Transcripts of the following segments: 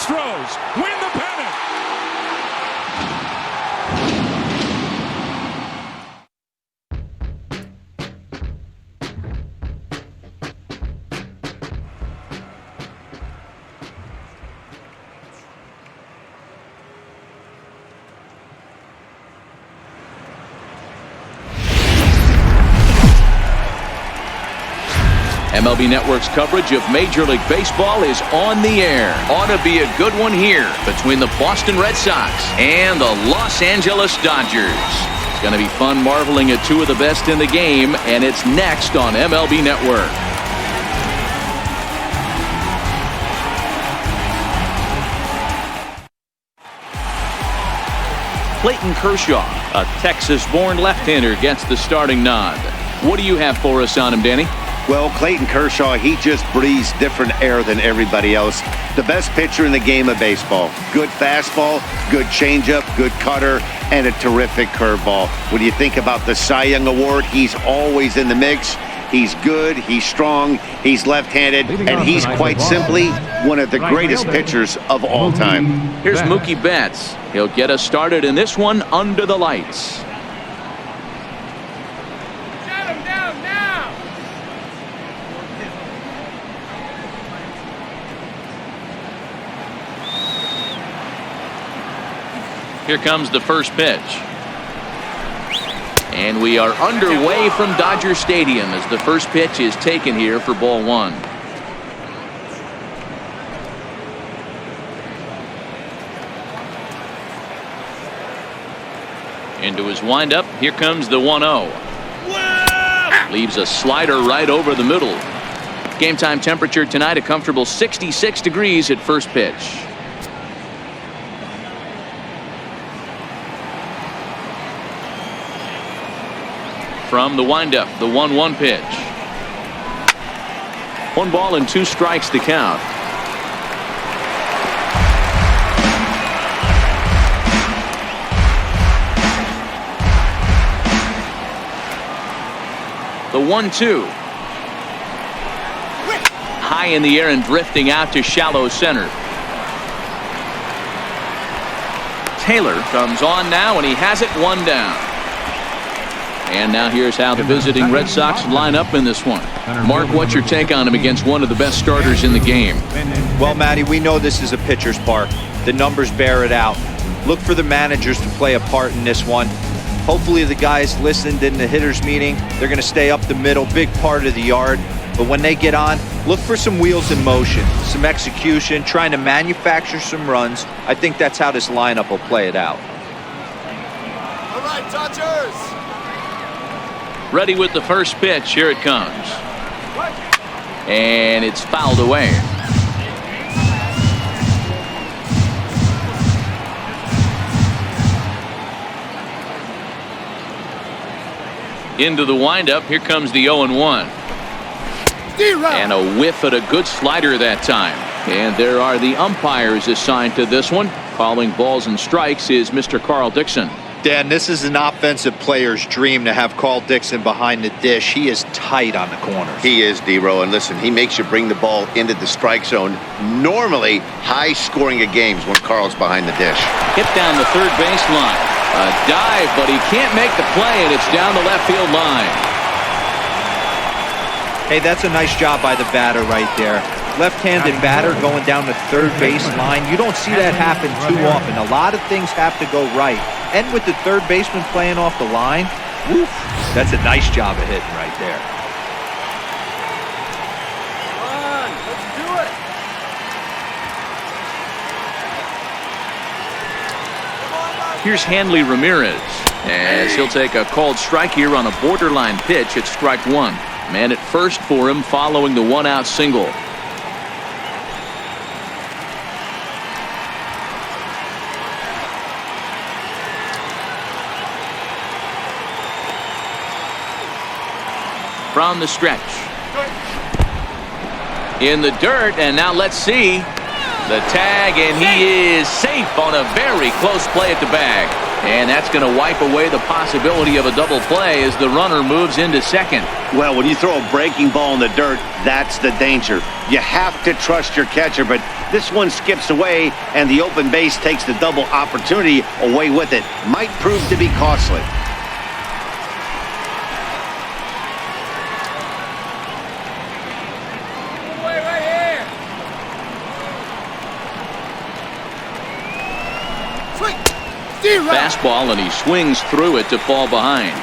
Astros win the pennant. MLB Network's coverage of Major League Baseball is on the air. Ought to be a good one here between the Boston Red Sox and the Los Angeles Dodgers. It's going to be fun marveling at two of the best in the game, and it's next on MLB Network. Clayton Kershaw, a Texas-born left-hander, gets the starting nod. What do you have for us on him, Danny? Well, Clayton Kershaw, he just breathes different air than everybody else. The best pitcher in the game of baseball. Good fastball, good changeup, good cutter, and a terrific curveball. When you think about the Cy Young Award, he's always in the mix. He's good, he's strong, he's left-handed, and he's quite simply one of the greatest pitchers of all time. Here's Mookie Betts. He'll get us started in this one under the lights. Here comes the first pitch. And we are underway from Dodger Stadium as the first pitch is taken here for ball one. Into his windup. Here comes the 1-0. Leaves a slider right over the middle. Game time temperature tonight, a comfortable 66 degrees at first pitch. From the windup, the 1-1 pitch. 1 ball and 2 strikes to count. The 1-2. High in the air and drifting out to shallow center. Taylor comes on now, and he has it 1 down. And now here's how the visiting Red Sox line up in this one. Mark, what's your take on him against one of the best starters in the game? Well, Matty, we know this is a pitcher's park. The numbers bear it out. Look for the managers to play a part in this one. Hopefully the guys listened in the hitters meeting. They're going to stay up the middle, big part of the yard. But when they get on, look for some wheels in motion, some execution, trying to manufacture some runs. I think that's how this lineup will play it out. All right, Dodgers! Ready with the first pitch. Here it comes. And it's fouled away. Into the windup. Here comes the 0-1. And a whiff at a good slider that time. And there are the umpires assigned to this one. Calling balls and strikes is Mr. Carl Dixon. Dan, this is an offensive player's dream to have Carl Dixon behind the dish. He is tight on the corners. He is, D-Row, and listen, he makes you bring the ball into the strike zone. Normally, high scoring of games when Carl's behind the dish. Hit down the third baseline. A dive, but he can't make the play, and it's down the left field line. Hey, that's a nice job by the batter right there. Left-handed batter going down the third base line. You don't see that happen too often. A lot of things have to go right. And with the third baseman playing off the line, woof, that's a nice job of hitting right there. Come on, let's do it. Here's Hanley Ramirez as he'll take a called strike here on a borderline pitch at strike one. Man at first for him following the 1-out single. From the stretch. In the dirt, and now let's see the tag, and he is safe on a very close play at the bag. And that's going to wipe away the possibility of a double play as the runner moves into second. Well, when you throw a breaking ball in the dirt, that's the danger. You have to trust your catcher, but this one skips away, and the open base takes the double opportunity away with it. Might prove to be costly. Fastball, and he swings through it to fall behind.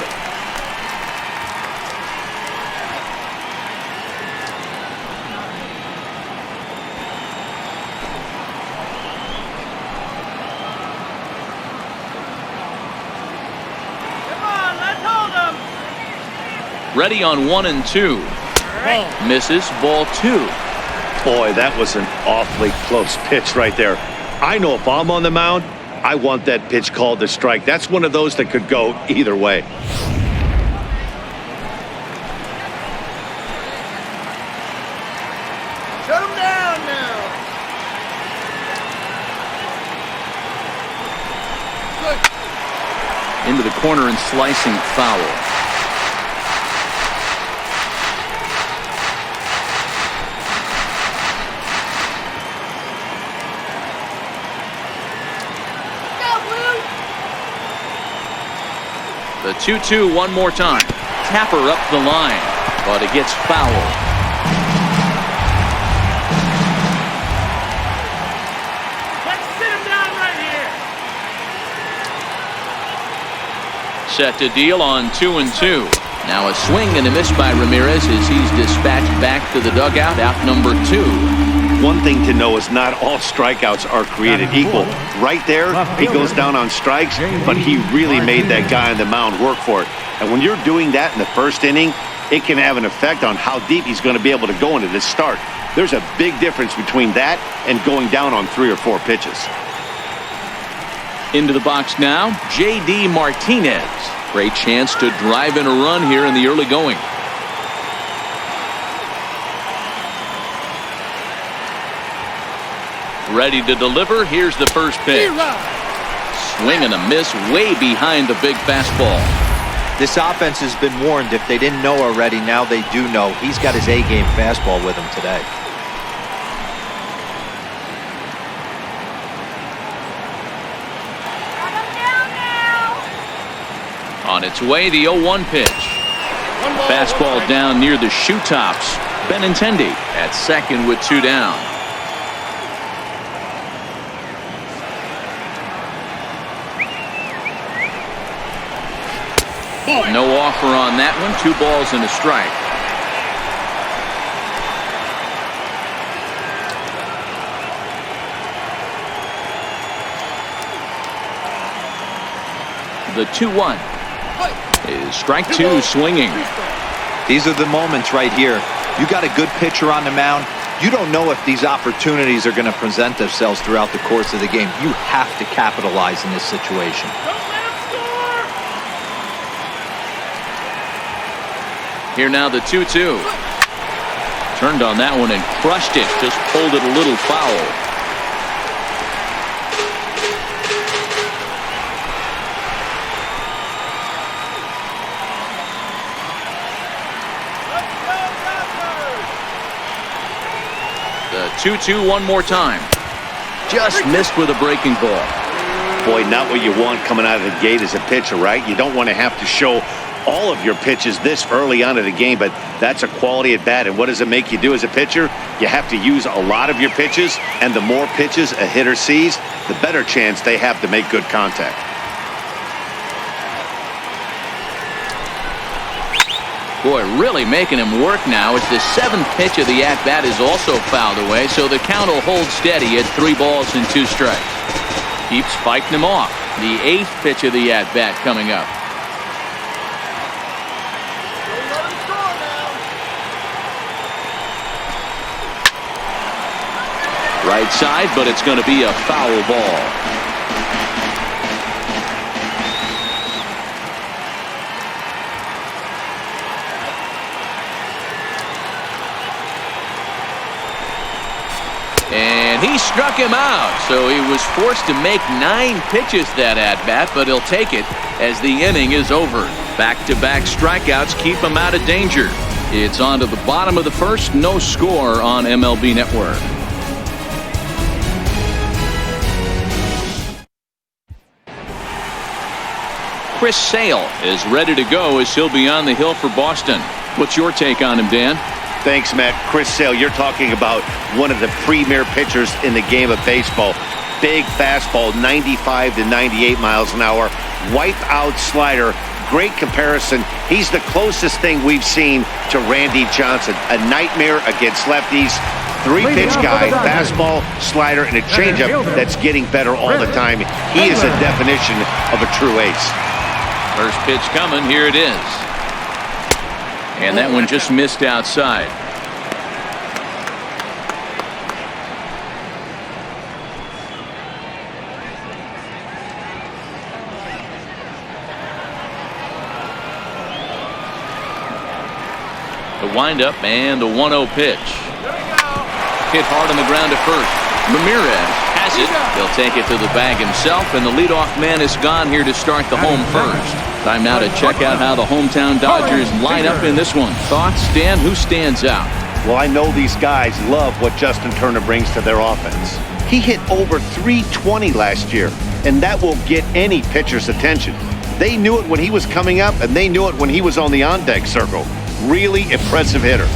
Come on, let's hold him. Ready on 1 and 2. Misses, ball 2. Boy, that was an awfully close pitch right there. I know if I'm on the mound, I want that pitch called a strike. That's one of those that could go either way. Shut him down now. Good. Into the corner and slicing foul. The 2-2 one more time. Tapper up the line, but it gets fouled. Let's sit him down right here. Set to deal on 2 and 2. Now a swing and a miss by Ramirez as he's dispatched back to the dugout, out number 2. One thing to know is not all strikeouts are created equal. Right there, he goes down on strikes, but he really made that guy on the mound work for it. And when you're doing that in the first inning, it can have an effect on how deep he's going to be able to go into this start. There's a big difference between that and going down on 3 or 4 pitches. Into the box now, J.D. Martinez. Great chance to drive in a run here in the early going. Ready to deliver. Here's the first pitch. Swing and a miss way behind the big fastball. This offense has been warned. If they didn't know already, now they do know. He's got his A-game fastball with him today. On its way, the 0-1 pitch. Fastball down near the shoe tops. Benintendi at second with 2 down. No offer on that one. 2 balls and a strike. The 2-1 is strike 2 swinging. These are the moments right here. You got a good pitcher on the mound. You don't know if these opportunities are going to present themselves throughout the course of the game. You have to capitalize in this situation. Here now the 2-2. Turned on that one and crushed it. Just pulled it a little foul. The 2-2 one more time. Just missed with a breaking ball. Boy, not what you want coming out of the gate as a pitcher, right? You don't want to have to show all of your pitches this early on in the game, but that's a quality at bat. And what does it make you do as a pitcher? You have to use a lot of your pitches, and the more pitches a hitter sees, the better chance they have to make good contact. Boy, really making him work now. It's the 7th pitch of the at-bat is also fouled away, so the count will hold steady at 3 balls and 2 strikes. Keeps fighting him off. The 8th pitch of the at-bat coming up. Right side, but it's going to be a foul ball. And he struck him out. So he was forced to make 9 pitches that at-bat, but he'll take it as the inning is over. Back-to-back strikeouts keep him out of danger. It's on to the bottom of the first. No score on MLB Network. Chris Sale is ready to go as he'll be on the hill for Boston. What's your take on him, Dan? Thanks, Matt. Chris Sale, you're talking about one of the premier pitchers in the game of baseball. Big fastball, 95 to 98 miles an hour. Wipe out slider. Great comparison. He's the closest thing we've seen to Randy Johnson. A nightmare against lefties. 3-pitch guy, fastball, slider, and a changeup that's getting better all the time. He is a definition of a true ace. First pitch coming. Here it is. And that one just missed outside. The windup and the 1-0 pitch. Hit hard on the ground to first. Ramirez has it. He'll take it to the bag himself, and the leadoff man is gone here to start the home first. Time now to check out how the hometown Dodgers line up in this one. Thoughts, Dan? Who stands out? Well, I know these guys love what Justin Turner brings to their offense. He hit over .320 last year, and that will get any pitcher's attention. They knew it when he was coming up, and they knew it when he was on the on-deck circle. Really impressive hitter.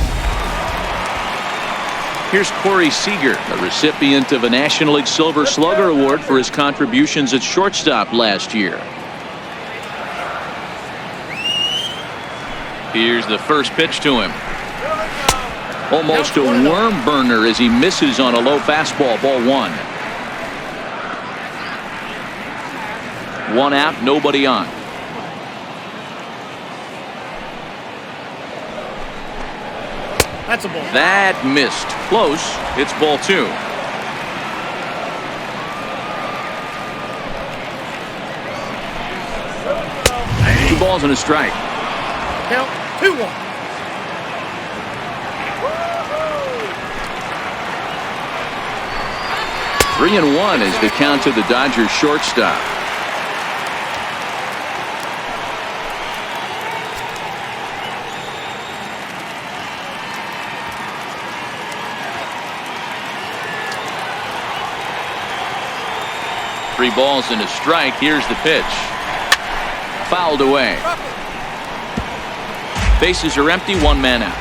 Here's Corey Seager, the recipient of a National League Silver Slugger Award for his contributions at shortstop last year. Here's the first pitch to him. Almost a worm burner as he misses on a low fastball. Ball 1. 1 out, nobody on. That's a ball. That missed. Close. It's ball 2. Two balls and a strike. Count 2-1. Three and 1 is the count to the Dodgers shortstop. Three balls and a strike. Here's the pitch. Fouled away. Bases are empty. 1 man out.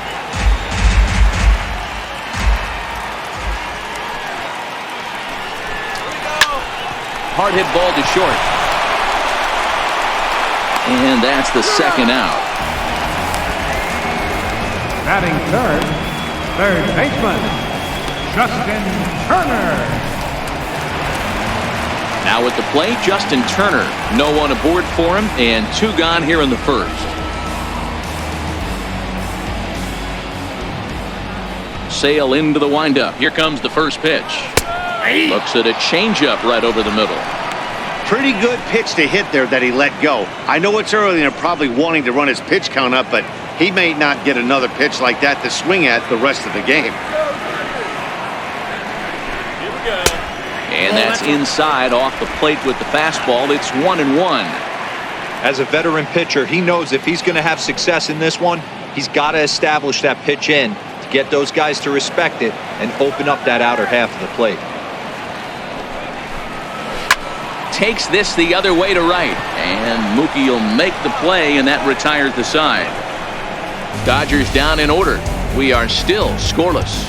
Hard hit ball to short. And that's the second out. Batting third baseman, Justin Turner. Now at the plate, Justin Turner. No one aboard for him, and 2 gone here in the first. Sale into the windup. Here comes the first pitch. Looks at a changeup right over the middle. Pretty good pitch to hit there that he let go. I know it's early and they're probably wanting to run his pitch count up, but he may not get another pitch like that to swing at the rest of the game. And that's inside off the plate with the fastball. It's 1-1. As a veteran pitcher, he knows if he's going to have success in this one, he's got to establish that pitch in to get those guys to respect it and open up that outer half of the plate. Takes this the other way to right, and Mookie will make the play, and that retires the side. Dodgers down in order. We are still scoreless.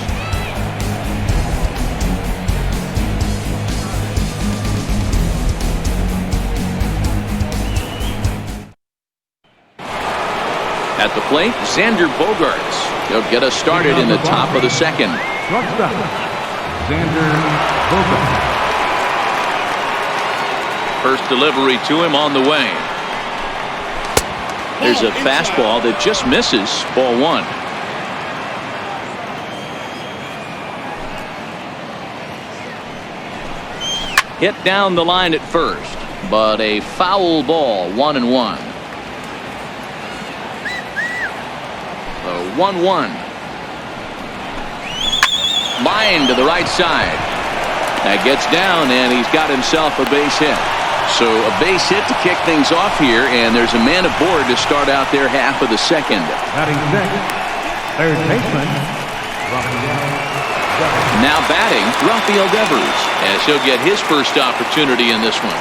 At the plate, Xander Bogaerts. He'll get us started in the top of the second. Shortstop, Xander Bogaerts. First delivery to him on the way. There's a fastball that just misses. Ball 1. Hit down the line at first, but a foul ball. 1-1. The 1-1. Line to the right side. That gets down, and he's got himself a base hit. So a base hit to kick things off here, and there's a man aboard to start out their half of the second. Batting sixth, third baseman, Rafael. Now batting, Rafael Devers, as he'll get his first opportunity in this one.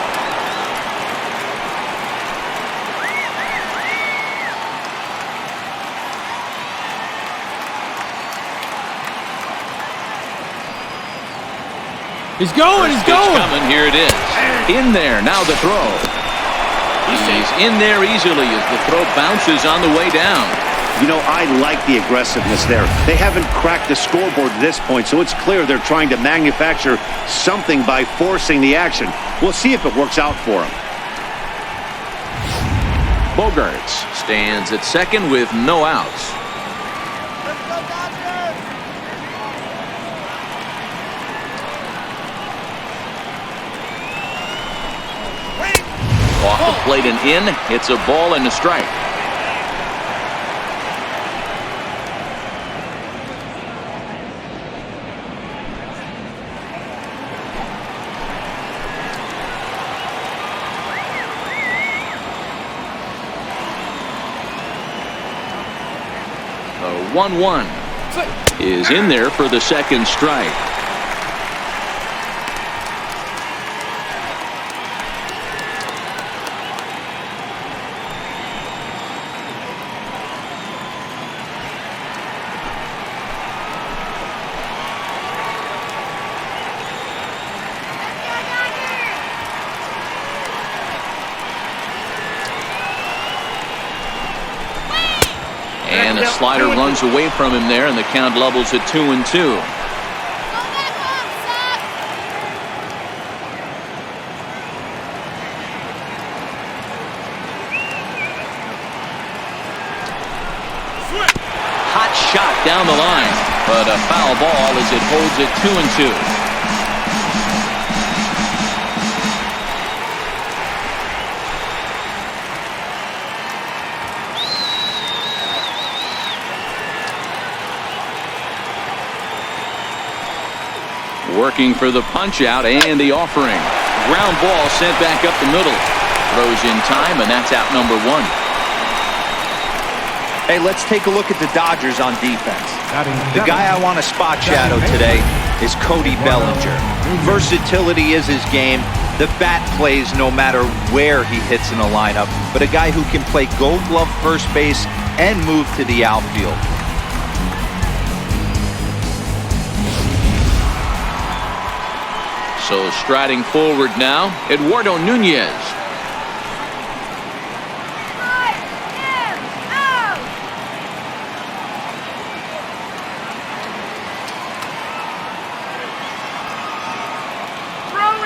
He's going, he's Pitch going. coming, here it is. In there, now the throw. He's in there easily as the throw bounces on the way down. You know, I like the aggressiveness there. They haven't cracked the scoreboard at this point, so it's clear they're trying to manufacture something by forcing the action. We'll see if it works out for them. Bogarts stands at second with no outs. Off the plate and in. It's a ball and a strike. The 1-1 is in there for the second strike. And a slider runs away from him there, and the count levels at 2-2. Hot shot down the line, but a foul ball as it holds at 2-2. Working for the punch out and the offering. Ground ball sent back up the middle. Throws in time, and that's out number 1. Hey, let's take a look at the Dodgers on defense. Batting The seventh, guy I want to spot shadow today is Cody Bellinger. Versatility is his game. The bat plays no matter where he hits in a lineup, but a guy who can play Gold Glove first base and move to the outfield. So striding forward now, Eduardo Nunez.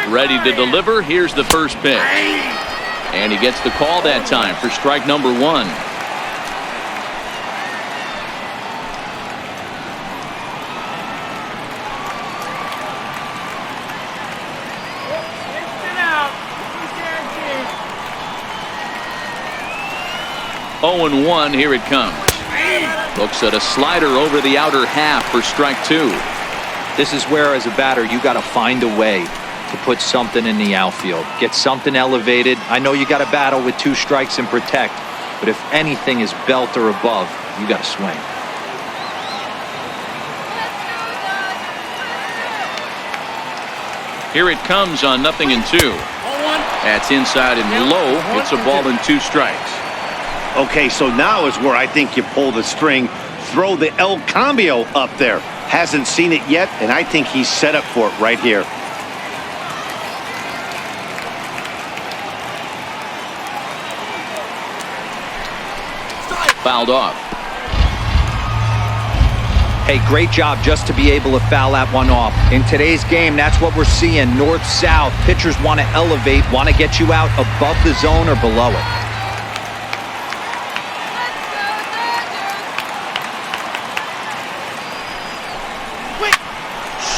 Ready to deliver. Here's the first pitch. And he gets the call that time for strike number 1. Oh and 1, here it comes. Looks at a slider over the outer half for strike 2. This is where, as a batter, you got to find a way to put something in the outfield. Get something elevated. I know you got to battle with 2 strikes and protect, but if anything is belt or above, you got to swing. Here it comes on 0-2. That's inside and low. It's a ball and 2 strikes. Okay, so now is where I think you pull the string. Throw the El Cambio up there. Hasn't seen it yet, and I think he's set up for it right here. Fouled off. Hey, great job just to be able to foul that one off. In today's game, that's what we're seeing. North-south. Pitchers want to elevate, want to get you out above the zone or below it.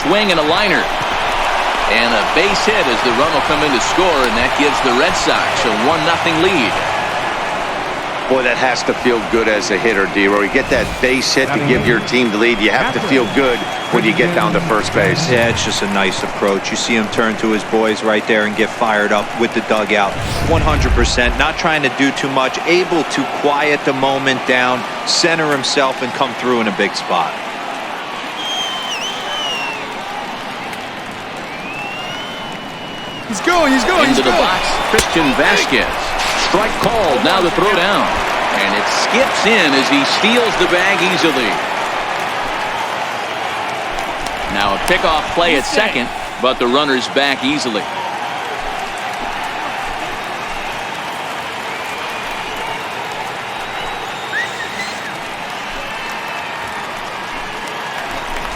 Swing and a liner. And a base hit as the run will come in to score, and that gives the Red Sox a 1-0 lead. Boy, that has to feel good as a hitter, D-Roy. You get that base hit to give your team the lead. You have to feel good when you get down to first base. Yeah, it's just a nice approach. You see him turn to his boys right there and get fired up with the dugout. 100%, not trying to do too much, able to quiet the moment down, center himself, and come through in a big spot. He's going. Into the box, Christian Vasquez. Strike called, now the throw down. And it skips in as he steals the bag easily. Now a pickoff play at second, but the runner's back easily.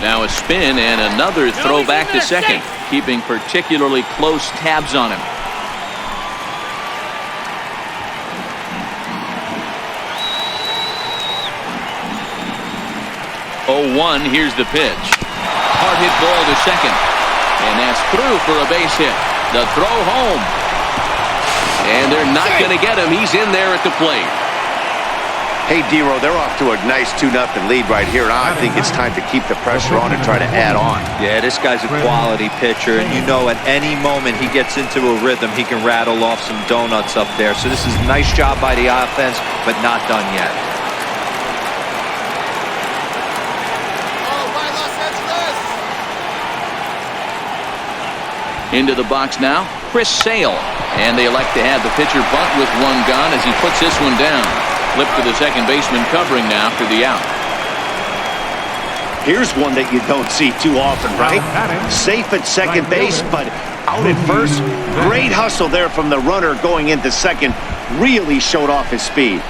Now a spin and another throw back to second, keeping particularly close tabs on him. 0-1, here's the pitch. Hard hit ball to second. And that's through for a base hit. The throw home. And they're not going to get him. He's in there at the plate. Hey, D-Roy, they're off to a nice 2-0 lead right here. Now I think it's time to keep the pressure on and try to add on. Yeah, this guy's a quality pitcher, and you know at any moment he gets into a rhythm, he can rattle off some donuts up there. So this is a nice job by the offense, but not done yet. Into the box now, Chris Sale. And they elect to have the pitcher bunt with one gone as he puts this one down. Flip to the second baseman covering now for the out. Here's one that you don't see too often, right? Safe at second base, but out at first. Great hustle there from the runner going into second. Really showed off his speed.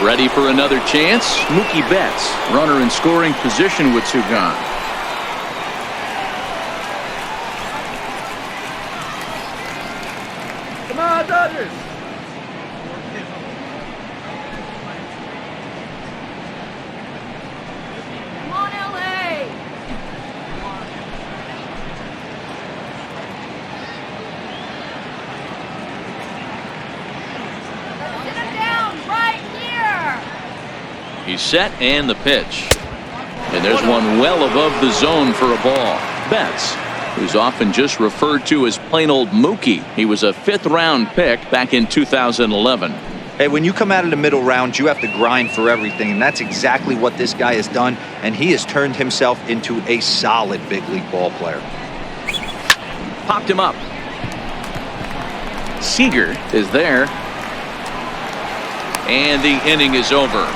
Ready for another chance? Mookie Betts, runner in scoring position with two gone. Come on, Dodgers! Come on, LA! Sit him down right here! He's set and the pitch. And there's one well above the zone for a ball. Betts, who's often just referred to as plain old Mookie. He was a 5th round pick back in 2011. Hey, when you come out of the middle round, you have to grind for everything, and that's exactly what this guy has done, and he has turned himself into a solid big league ball player. Popped him up. Seager is there. And the inning is over.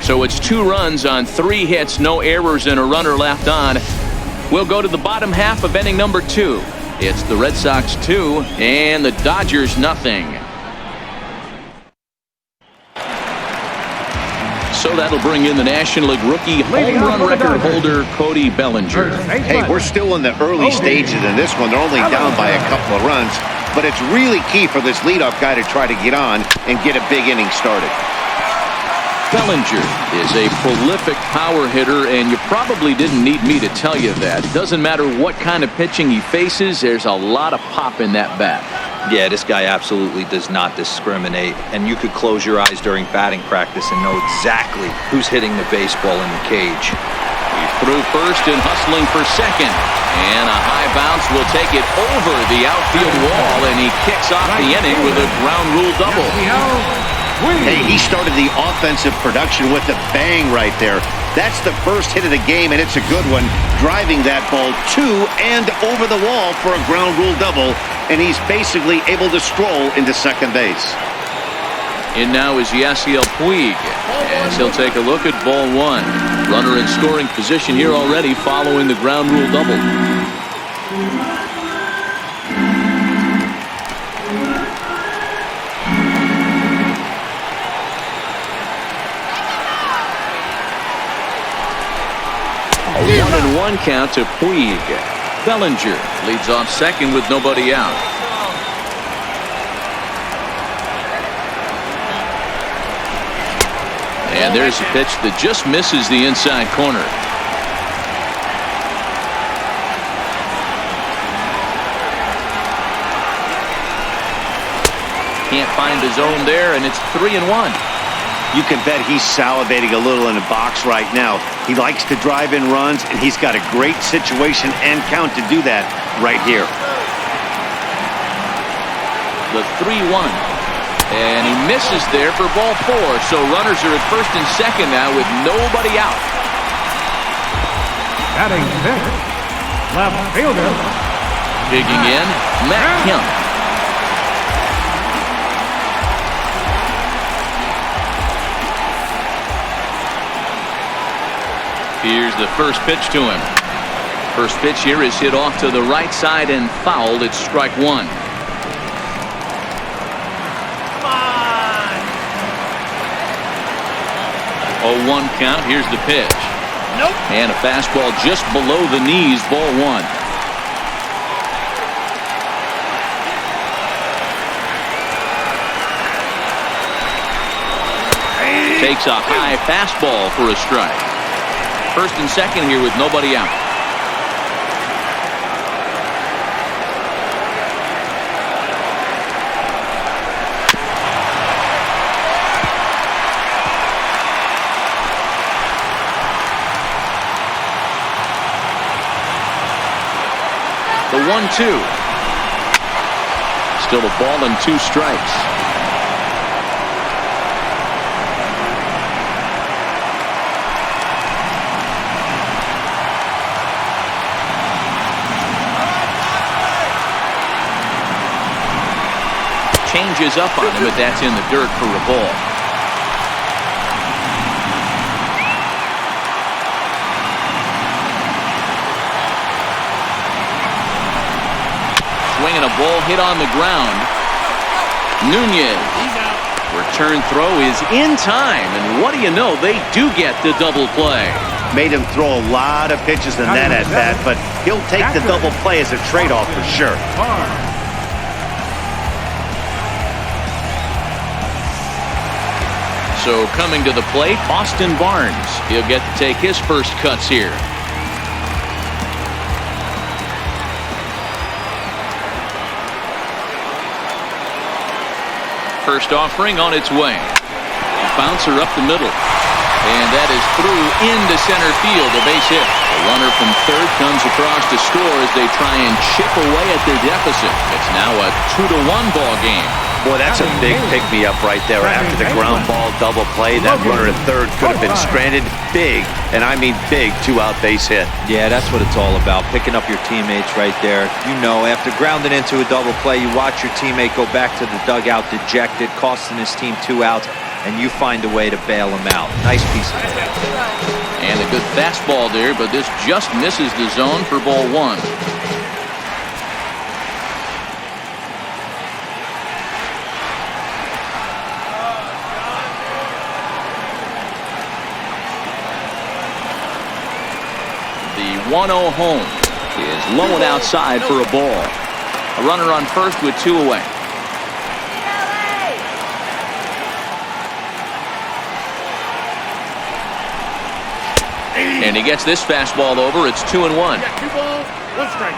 So it's 2 runs on 3 hits, no errors, and a runner left on. We'll go to the bottom half of inning number 2. It's the Red Sox 2 and the Dodgers nothing. So that'll bring in the National League rookie home run record holder Cody Bellinger. Hey, we're still in the early stages in this one. They're only down by a couple of runs, but it's really key for this leadoff guy to try to get on and get a big inning started. Bellinger is a prolific power hitter, and you probably didn't need me to tell you that. Doesn't matter what kind of pitching he faces, there's a lot of pop in that bat. Yeah, this guy absolutely does not discriminate, and you could close your eyes during batting practice and know exactly who's hitting the baseball in the cage. He threw first and hustling for second, and a high bounce will take it over the outfield wall, and he kicks off the inning with a ground rule double. Hey, he started the offensive production with a bang right there. That's the first hit of the game, and it's a good one, driving that ball to and over the wall for a ground rule double, and he's basically able to stroll into second base. In now is Yasiel Puig, as he'll take a look at ball 1. Runner in scoring position here already following the ground rule double. A 1-1 count to Puig. Bellinger leads off second with nobody out. And there's a pitch that just misses the inside corner. find the zone there, and it's 3-1. You can bet he's salivating a little in the box right now. He likes to drive in runs, and he's got a great situation and count to do that right here. The 3-1. And he misses there for ball 4. So runners are at first and second now with nobody out. Batting sixth, left fielder. Digging in, Matt Kemp. Here's the first pitch to him. First pitch here is hit off to the right side and fouled. It's strike 1. Come on. 0-1 count. Here's the pitch. Nope. And a fastball just below the knees. Ball 1. Takes a high fastball for a strike. First and second here with nobody out. The 1-2. Still a ball and 2 strikes. Changes up on him, but that's in the dirt for a ball. Swinging a ball hit on the ground. Nunez. Return throw is in time, and what do you know? They do get the double play. Made him throw a lot of pitches in that at bat, but he'll take the double play as a trade-off for sure. So coming to the plate, Austin Barnes. He'll get to take his first cuts here. First offering on its way. Bouncer up the middle. And that is through into center field, a base hit. The runner from third comes across to score as they try and chip away at their deficit. It's now a 2-1 ball game. Boy, that's a big pick-me-up right there. After the ground ball double play, that runner at third could have been stranded. Big, and I mean big, 2-out base hit. Yeah, that's what it's all about, picking up your teammates right there. You know, after grounding into a double play, you watch your teammate go back to the dugout dejected, costing his team 2 outs, and you find a way to bail him out. Nice piece of play. And a good fastball there, but this just misses the zone for ball 1. The 1-0 home is low and outside for a ball. A runner on first with 2 away. And he gets this fastball over. It's 2-1. 2 balls, 1 strike.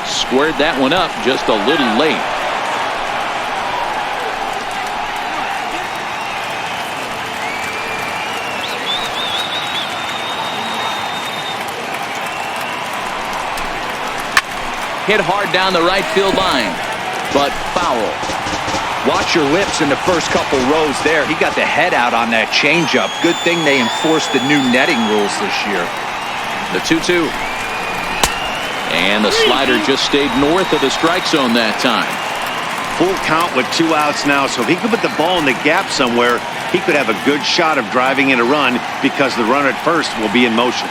Squared that one up just a little late. Hit hard down the right field line, but foul. Watch your lips in the first couple rows there. He got the head out on that changeup. Good thing they enforced the new netting rules this year. The 2-2. And the slider just stayed north of the strike zone that time. Full count with 2 outs now, so if he could put the ball in the gap somewhere, he could have a good shot of driving in a run because the runner at first will be in motion.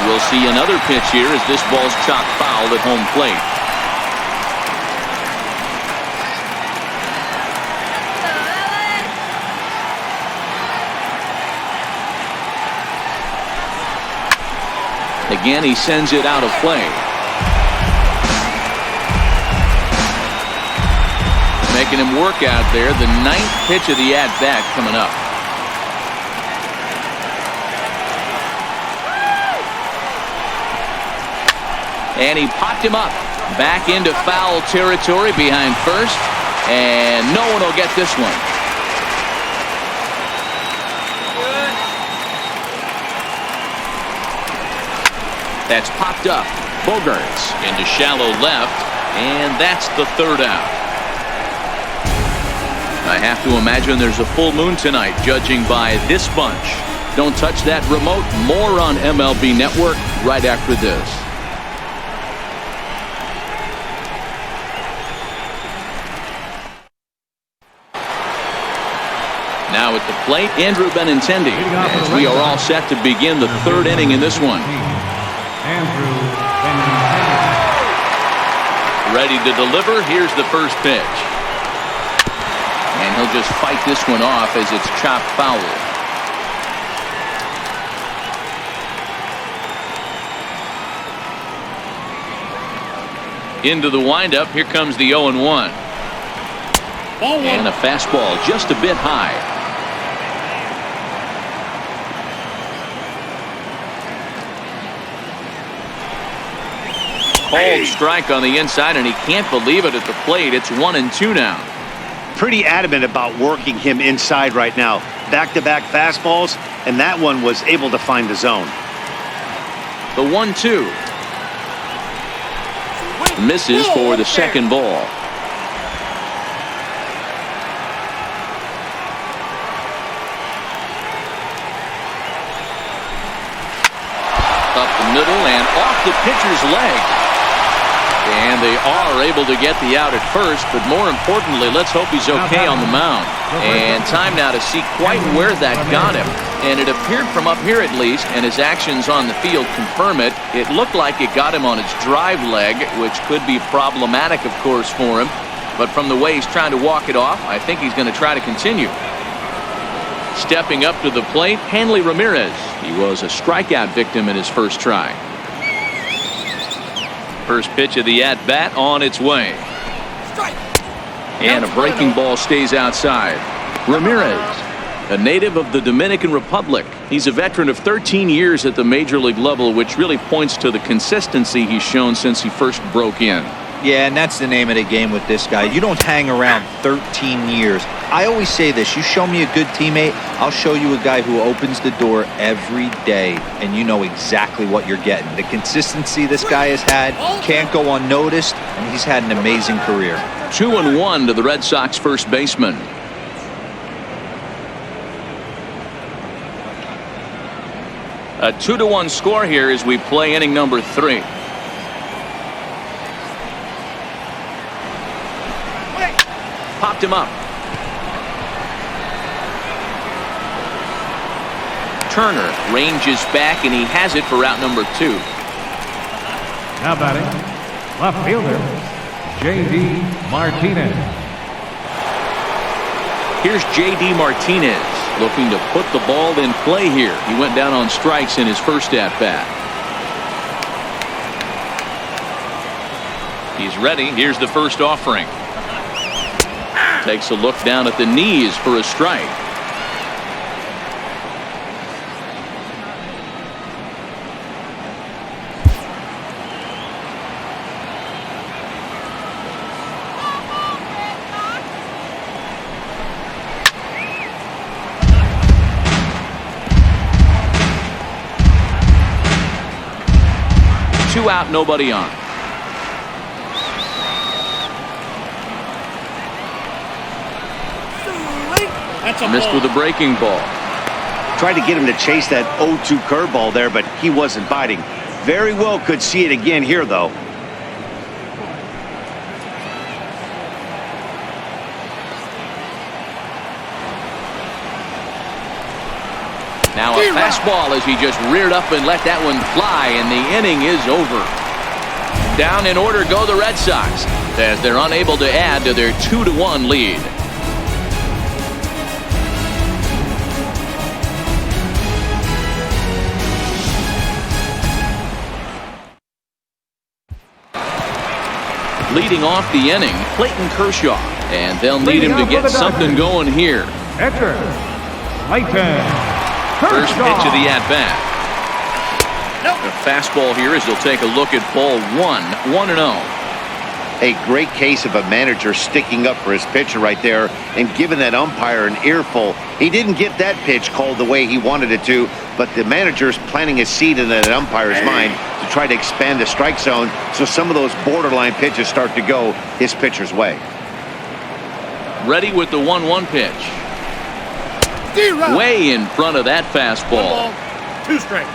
We'll see another pitch here as this ball's chopped foul at home plate. again. He sends it out of play. Making him work out there. The 9th pitch of the at-bat coming up. And he popped him up. Back into foul territory behind first. And no one will get this one. That's popped up. Bogarts into shallow left. And that's the 3rd out. I have to imagine there's a full moon tonight, judging by this bunch. Don't touch that remote. More on MLB Network right after this. Now at the plate, Andrew Benintendi, as we are all set to begin the 3rd inning in this one. Andrew Benintendi. Ready to deliver. Here's the first pitch. And he'll just fight this one off as it's chopped foul. Into the windup. Here comes the 0-1. And a fastball just a bit high. Cold strike on the inside, and he can't believe it at the plate. It's 1-2 now. Pretty adamant about working him inside right now. Back-to-back fastballs, and that one was able to find the zone. The 1-2. Misses for the second ball. Up the middle and off the pitcher's leg. And they are able to get the out at first, but more importantly, let's hope he's okay on the mound. And time now to see quite where that got him. And it appeared from up here at least, and his actions on the field confirm it. It looked like it got him on his drive leg, which could be problematic, of course, for him. But from the way he's trying to walk it off, I think he's going to try to continue. Stepping up to the plate, Hanley Ramirez. He was a strikeout victim in his first try. First pitch of the at-bat on its way. And a breaking ball stays outside. Ramirez, a native of the Dominican Republic. He's a veteran of 13 years at the major league level, which really points to the consistency he's shown since he first broke in. Yeah, and that's the name of the game with this guy. You don't hang around 13 years. I always say this, you show me a good teammate, I'll show you a guy who opens the door every day, and you know exactly what you're getting. The consistency this guy has had can't go unnoticed, and he's had an amazing career. 2-1 to the Red Sox first baseman. A 2-1 score here as we play inning number 3. Popped him up. Turner ranges back, and he has it for out number 2. Now batting, left fielder, J.D. Martinez. Here's J.D. Martinez looking to put the ball in play here. He went down on strikes in his first at-bat. He's ready. Here's the first offering. Takes a look down at the knees for a strike. Two out, nobody on. Missed with a breaking ball. Tried to get him to chase that 0-2 curveball there, but he wasn't biting. Very well could see it again here, though. Now a fastball as he just reared up and let that one fly, and the inning is over. Down in order go the Red Sox as they're unable to add to their 2-1 lead. leading off the inning, Clayton Kershaw. And they'll need him to Leading off get for the something going here. Pitcher, Clayton First Kershaw. pitch of the at-bat. A fastball here as he'll take a look at ball 1, 1-0. A great case of a manager sticking up for his pitcher right there and giving that umpire an earful. He didn't get that pitch called the way he wanted it to, but the manager's planting a seed in that umpire's mind to try to expand the strike zone so some of those borderline pitches start to go his pitcher's way. Ready with the 1-1 pitch. Way in front of that fastball. 2 strikes.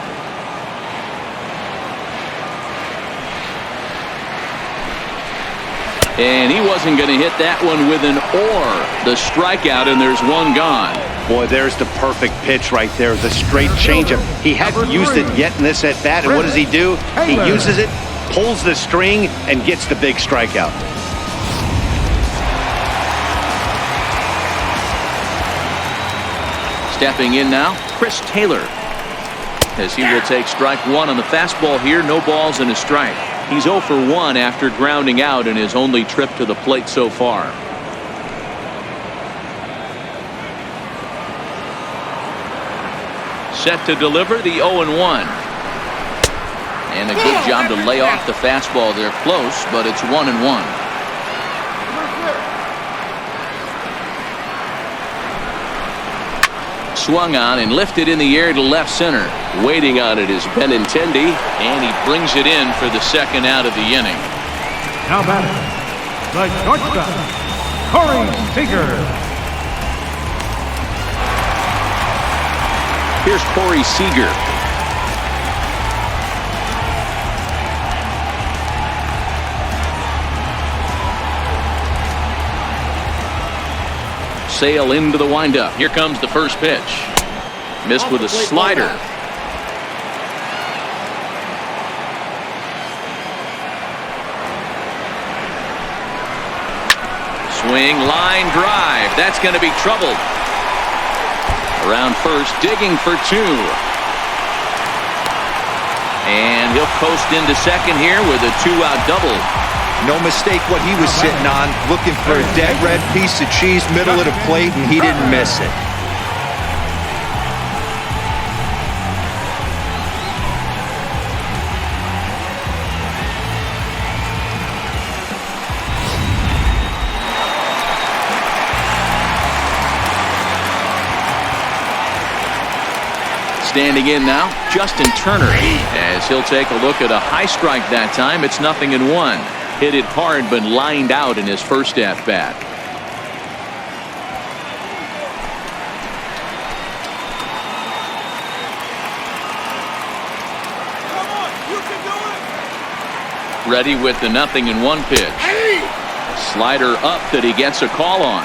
And he wasn't going to hit that one with an or. The strikeout, and there's one gone. Boy, there's the perfect pitch right there, the straight changeup. He hadn't used it yet in this at-bat, and what does he do? He uses it, pulls the string, and gets the big strikeout. Stepping in now, Chris Taylor. As he will take strike 1 on the fastball here, no balls and a strike. He's 0 for 1 after grounding out in his only trip to the plate so far. Set to deliver the 0-1. And a good job to lay off the fastball there close, but it's 1-1. Swung on and lifted in the air to left center. Waiting on it is Benintendi, and he brings it in for the second out of the inning. Now batting, the shortstop, Corey Seager. Here's Corey Seager. Sail into the windup. Here comes the first pitch. Missed with a slider. Swing, line drive. That's going to be trouble. Around first, digging for 2. And he'll coast into second here with a 2-out double. No mistake what he was sitting on, looking for a dead red piece of cheese middle of the plate, and he didn't miss it. Standing in now, Justin Turner, as he'll take a look at a high strike that time. It's 0-1. Hit it hard, but lined out in his first at-bat. Ready with the 0-1 pitch. Slider up that he gets a call on.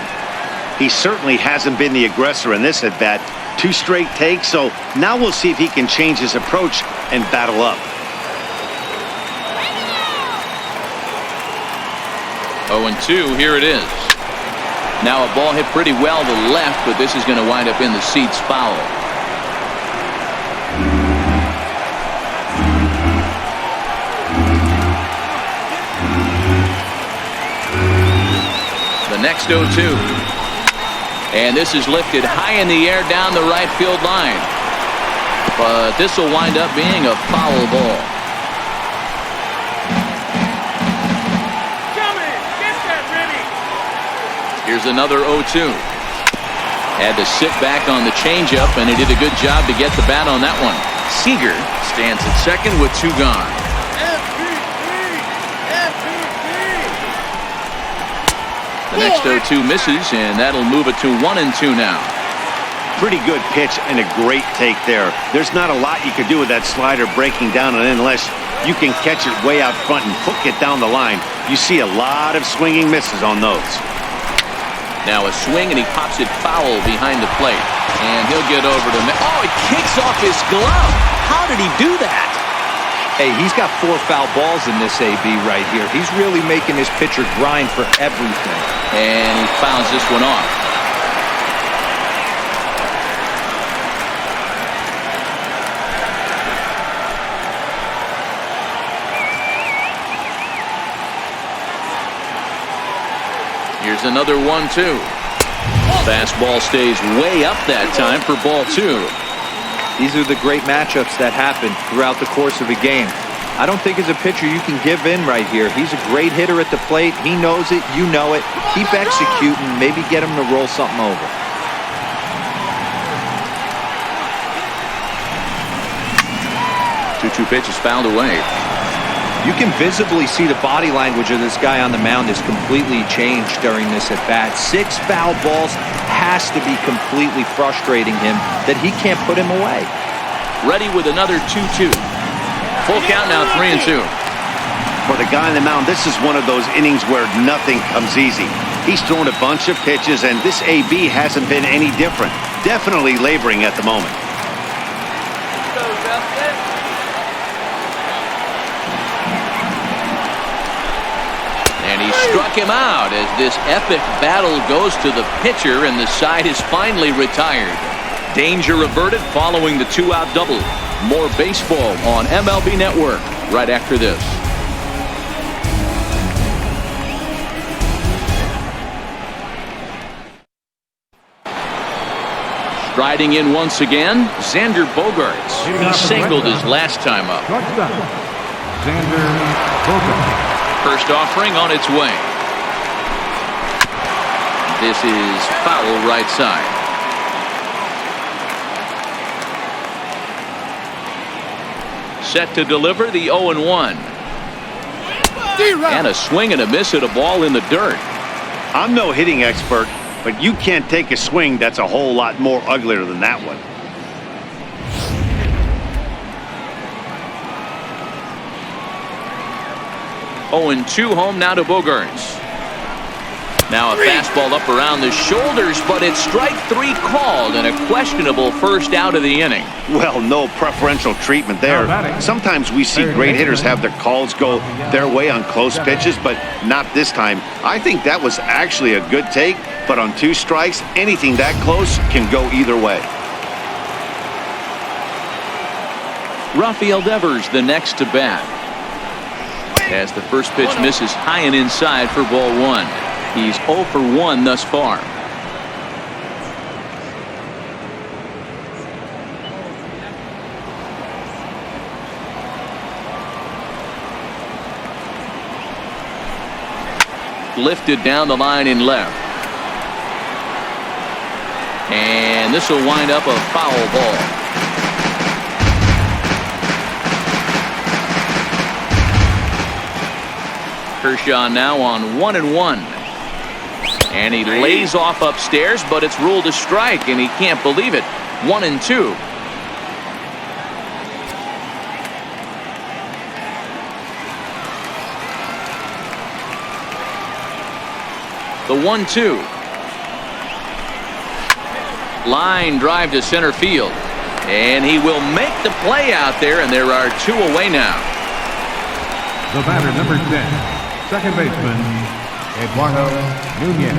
He certainly hasn't been the aggressor in this at-bat. 2 straight takes, so now we'll see if he can change his approach and battle up. 0-2, here it is. Now a ball hit pretty well to left, but this is going to wind up in the seats foul. The next 0-2. And this is lifted high in the air down the right field line. But this will wind up being a foul ball. Here's another 0-2. Had to sit back on the changeup, and he did a good job to get the bat on that one. Seager stands at second with 2 gone. The next 0-2 misses, and that'll move it to 1-2 now. Pretty good pitch and a great take there. There's not a lot you could do with that slider breaking down, and unless you can catch it way out front and hook it down the line, you see a lot of swinging misses on those. Now a swing, and he pops it foul behind the plate. And he'll get over to... Oh, it kicks off his glove. How did he do that? Hey, he's got 4 foul balls in this AB right here. He's really making his pitcher grind for everything. And he fouls this one off. Here's another 1-2. Fastball stays way up that time for ball 2. These are the great matchups that happen throughout the course of a game. I don't think as a pitcher you can give in right here. He's a great hitter at the plate. He knows it. You know it. Keep executing. Maybe get him to roll something over. Two pitch is fouled away. You can visibly see the body language of this guy on the mound is completely changed during this at bat. 6 foul balls has to be completely frustrating him that he can't put him away. Ready with another 2-2. Full count now, 3-2. For the guy on the mound, this is one of those innings where nothing comes easy. He's thrown a bunch of pitches, and this AB hasn't been any different. Definitely laboring at the moment. And he struck him out as this epic battle goes to the pitcher, and the side is finally retired. Danger averted following the 2-out double. More baseball on MLB Network right after this. Striding in once again, Xander Bogaerts. He singled his last time up. Shortstop, Xander Bogaerts. First offering on its way. This is foul right side. Set to deliver the 0-1. And a swing and a miss at a ball in the dirt. I'm no hitting expert, but you can't take a swing that's a whole lot more uglier than that one. Oh, and 2 home now to Bogaerts. Now a fastball up around the shoulders, but it's strike 3 called and a questionable first out of the inning. Well, no preferential treatment there. Sometimes we see great hitters have their calls go their way on close pitches, but not this time. I think that was actually a good take, but on 2 strikes, anything that close can go either way. Rafael Devers the next to bat. As the first pitch misses high and inside for ball 1. He's 0 for 1 thus far. Lifted down the line in left. And this will wind up a foul ball. Kershaw now on 1-1. And he lays off upstairs, but it's ruled a strike, and he can't believe it. 1-2. The 1-2. Line drive to center field. And he will make the play out there, and there are 2 away now. The batter, number 10. Second baseman, Eduardo Nunez.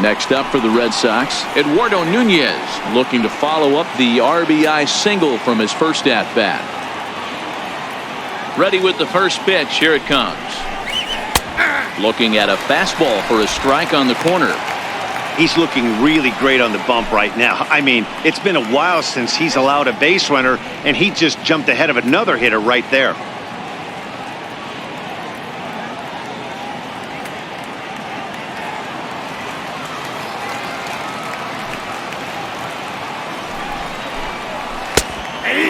Next up for the Red Sox, Eduardo Nunez looking to follow up the RBI single from his first at-bat. Ready with the first pitch. Here it comes. Looking at a fastball for a strike on the corner. He's looking really great on the bump right now. I mean, it's been a while since he's allowed a base runner, and he just jumped ahead of another hitter right there.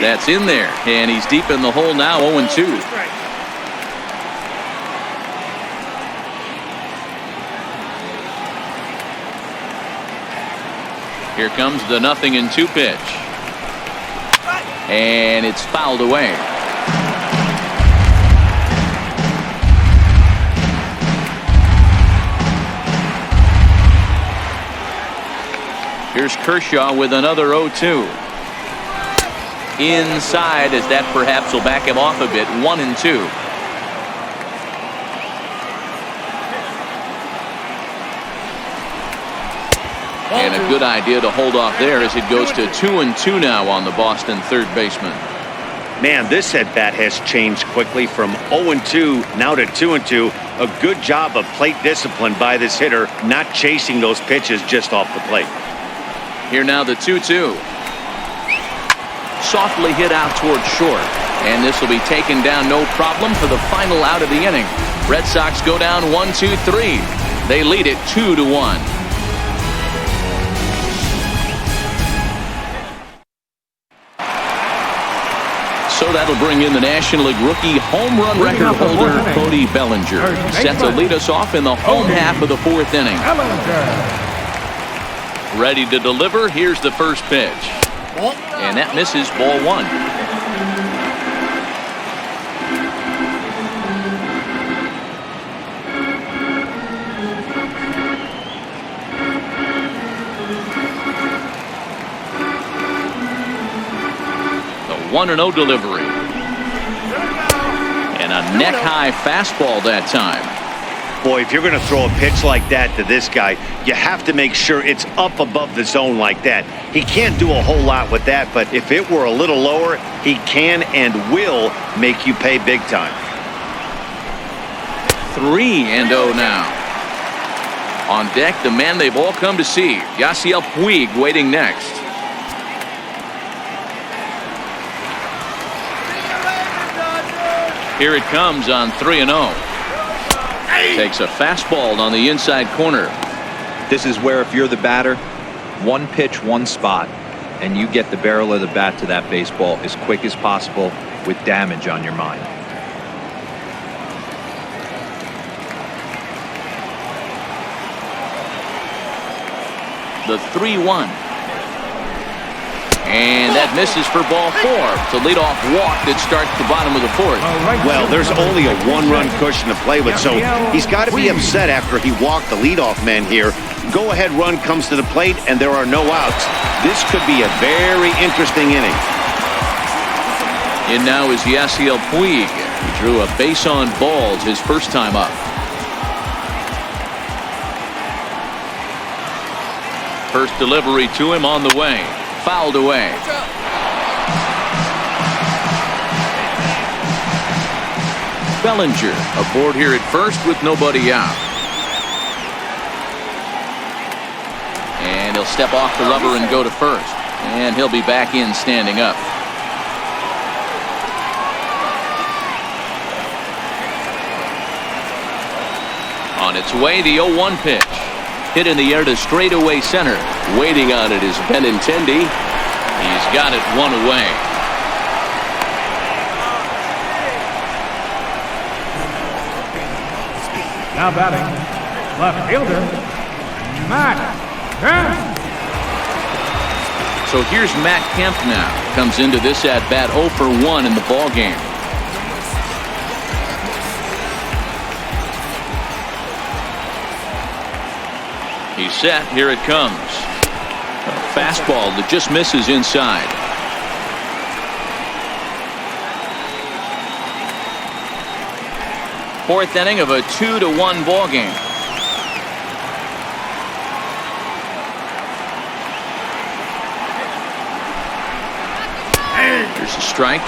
That's in there, and he's deep in the hole now, 0-2. Here comes the 0-2 pitch. And it's fouled away. Here's Kershaw with another 0-2. Inside, as that perhaps will back him off a bit. 1-2. And a good idea to hold off there as it goes to 2-2 now on the Boston third baseman. Man, this at-bat has changed quickly from 0-2 now to 2-2. A good job of plate discipline by this hitter, not chasing those pitches just off the plate. Here now the 2-2. Softly hit out towards short. And this will be taken down no problem for the final out of the inning. Red Sox go down 1-2-3. They lead it 2-1. So that'll bring in the National League rookie home run record holder, Cody Bellinger. Set to lead us off in the home half of the fourth inning. Ready to deliver. Here's the first pitch. And that misses, ball one. The 1-0 delivery. And a neck-high fastball that time. Boy, if you're going to throw a pitch like that to this guy, you have to make sure it's up above the zone like that. He can't do a whole lot with that, but if it were a little lower, he can and will make you pay big time. 3-0 now. On deck, the man they've all come to see, Yasiel Puig, waiting next. Here it comes on 3-0. Takes a fastball on the inside corner. This is where if you're the batter, one pitch, one spot, and you get the barrel of the bat to that baseball as quick as possible with damage on your mind. The 3-1. And that misses for ball four. To lead off walk that starts the bottom of the fourth. Well, there's only a one-run cushion to play with, so he's got to be upset after he walked the leadoff man here. Go-ahead run comes to the plate, and there are no outs. This could be a very interesting inning. In now is Yasiel Puig. He drew a base on balls his first time up. First delivery to him on the way. Fouled away. Bellinger aboard here at first with nobody out. And he'll step off the rubber and go to first. And he'll be back in standing up. On its way, the 0-1 pitch. Hit in the air to straightaway center. Waiting on it is Benintendi. He's got it one away. Now batting, left fielder, Matt Kemp. So here's Matt Kemp now. Comes into this at bat 0 for 1 in the ball game. He's set. Here it comes. A fastball that just misses inside. Fourth inning of a 2-1 ball game. Here's a strike.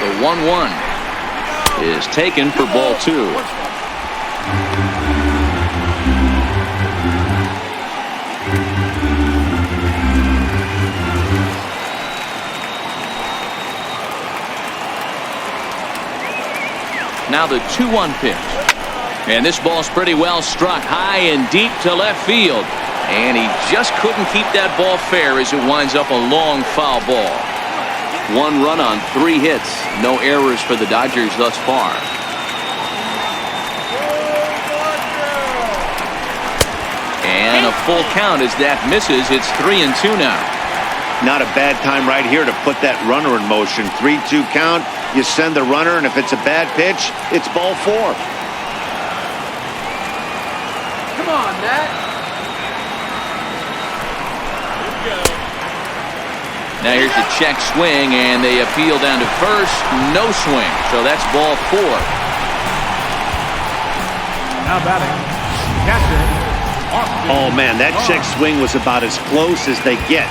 The 1-1 is taken for ball 2. Now the 2-1 pitch. And this ball's pretty well struck high and deep to left field. And he just couldn't keep that ball fair as it winds up a long foul ball. 1 run on 3 hits. No errors for the Dodgers thus far. And a full count as that misses. It's 3-2 now. Not a bad time right here to put that runner in motion. 3-2 count. You send the runner, and if it's a bad pitch, it's ball 4. Come on, Matt. Now here's the check swing, and they appeal down to first. No swing, so that's ball 4. Now batting, catcher. Oh, man, that check swing was about as close as they get.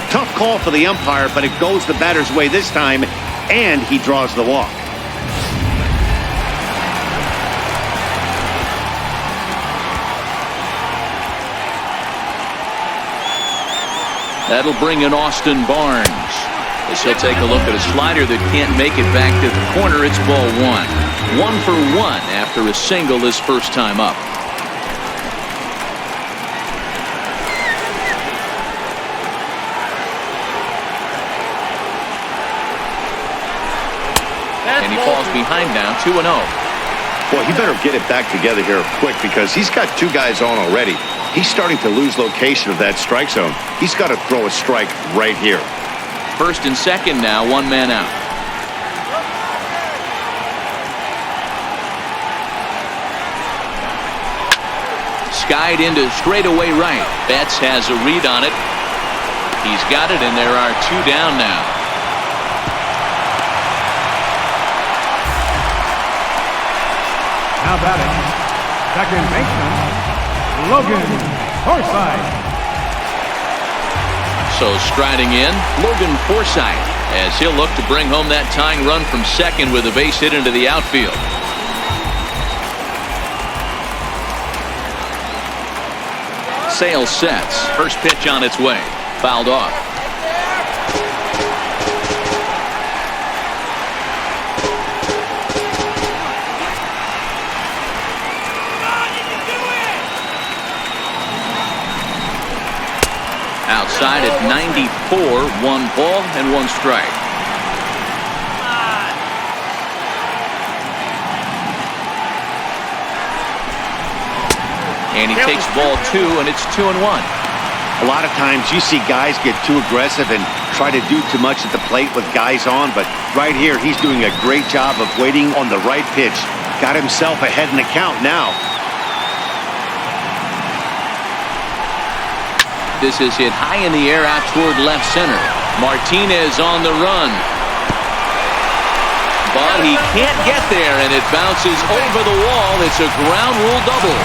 Tough call for the umpire, but it goes the batter's way this time, and he draws the walk. That'll bring in Austin Barnes. As he'll take a look at a slider that can't make it back to the corner. It's ball 1. 1 for 1 after a single his first time up. And he falls behind now, 2-0. Well, he better get it back together here quick because he's got 2 guys on already. He's starting to lose location of that strike zone. He's got to throw a strike right here. First and second now, 1 man out. Skied into straightaway right. Betts has a read on it. He's got it, and there are 2 down now. Now batting, second baseman, Logan Forsythe. So striding in, Logan Forsythe, as he'll look to bring home that tying run from second with a base hit into the outfield. Sale sets. First pitch on its way. Fouled off. Outside at 94, 1 ball and 1 strike. And he takes ball 2, and it's 2-1. A lot of times you see guys get too aggressive and try to do too much at the plate with guys on, but right here he's doing a great job of waiting on the right pitch. Got himself ahead in the count now. This is hit high in the air out toward left center. Martinez on the run. But he can't get there, and it bounces over the wall. It's a ground rule double.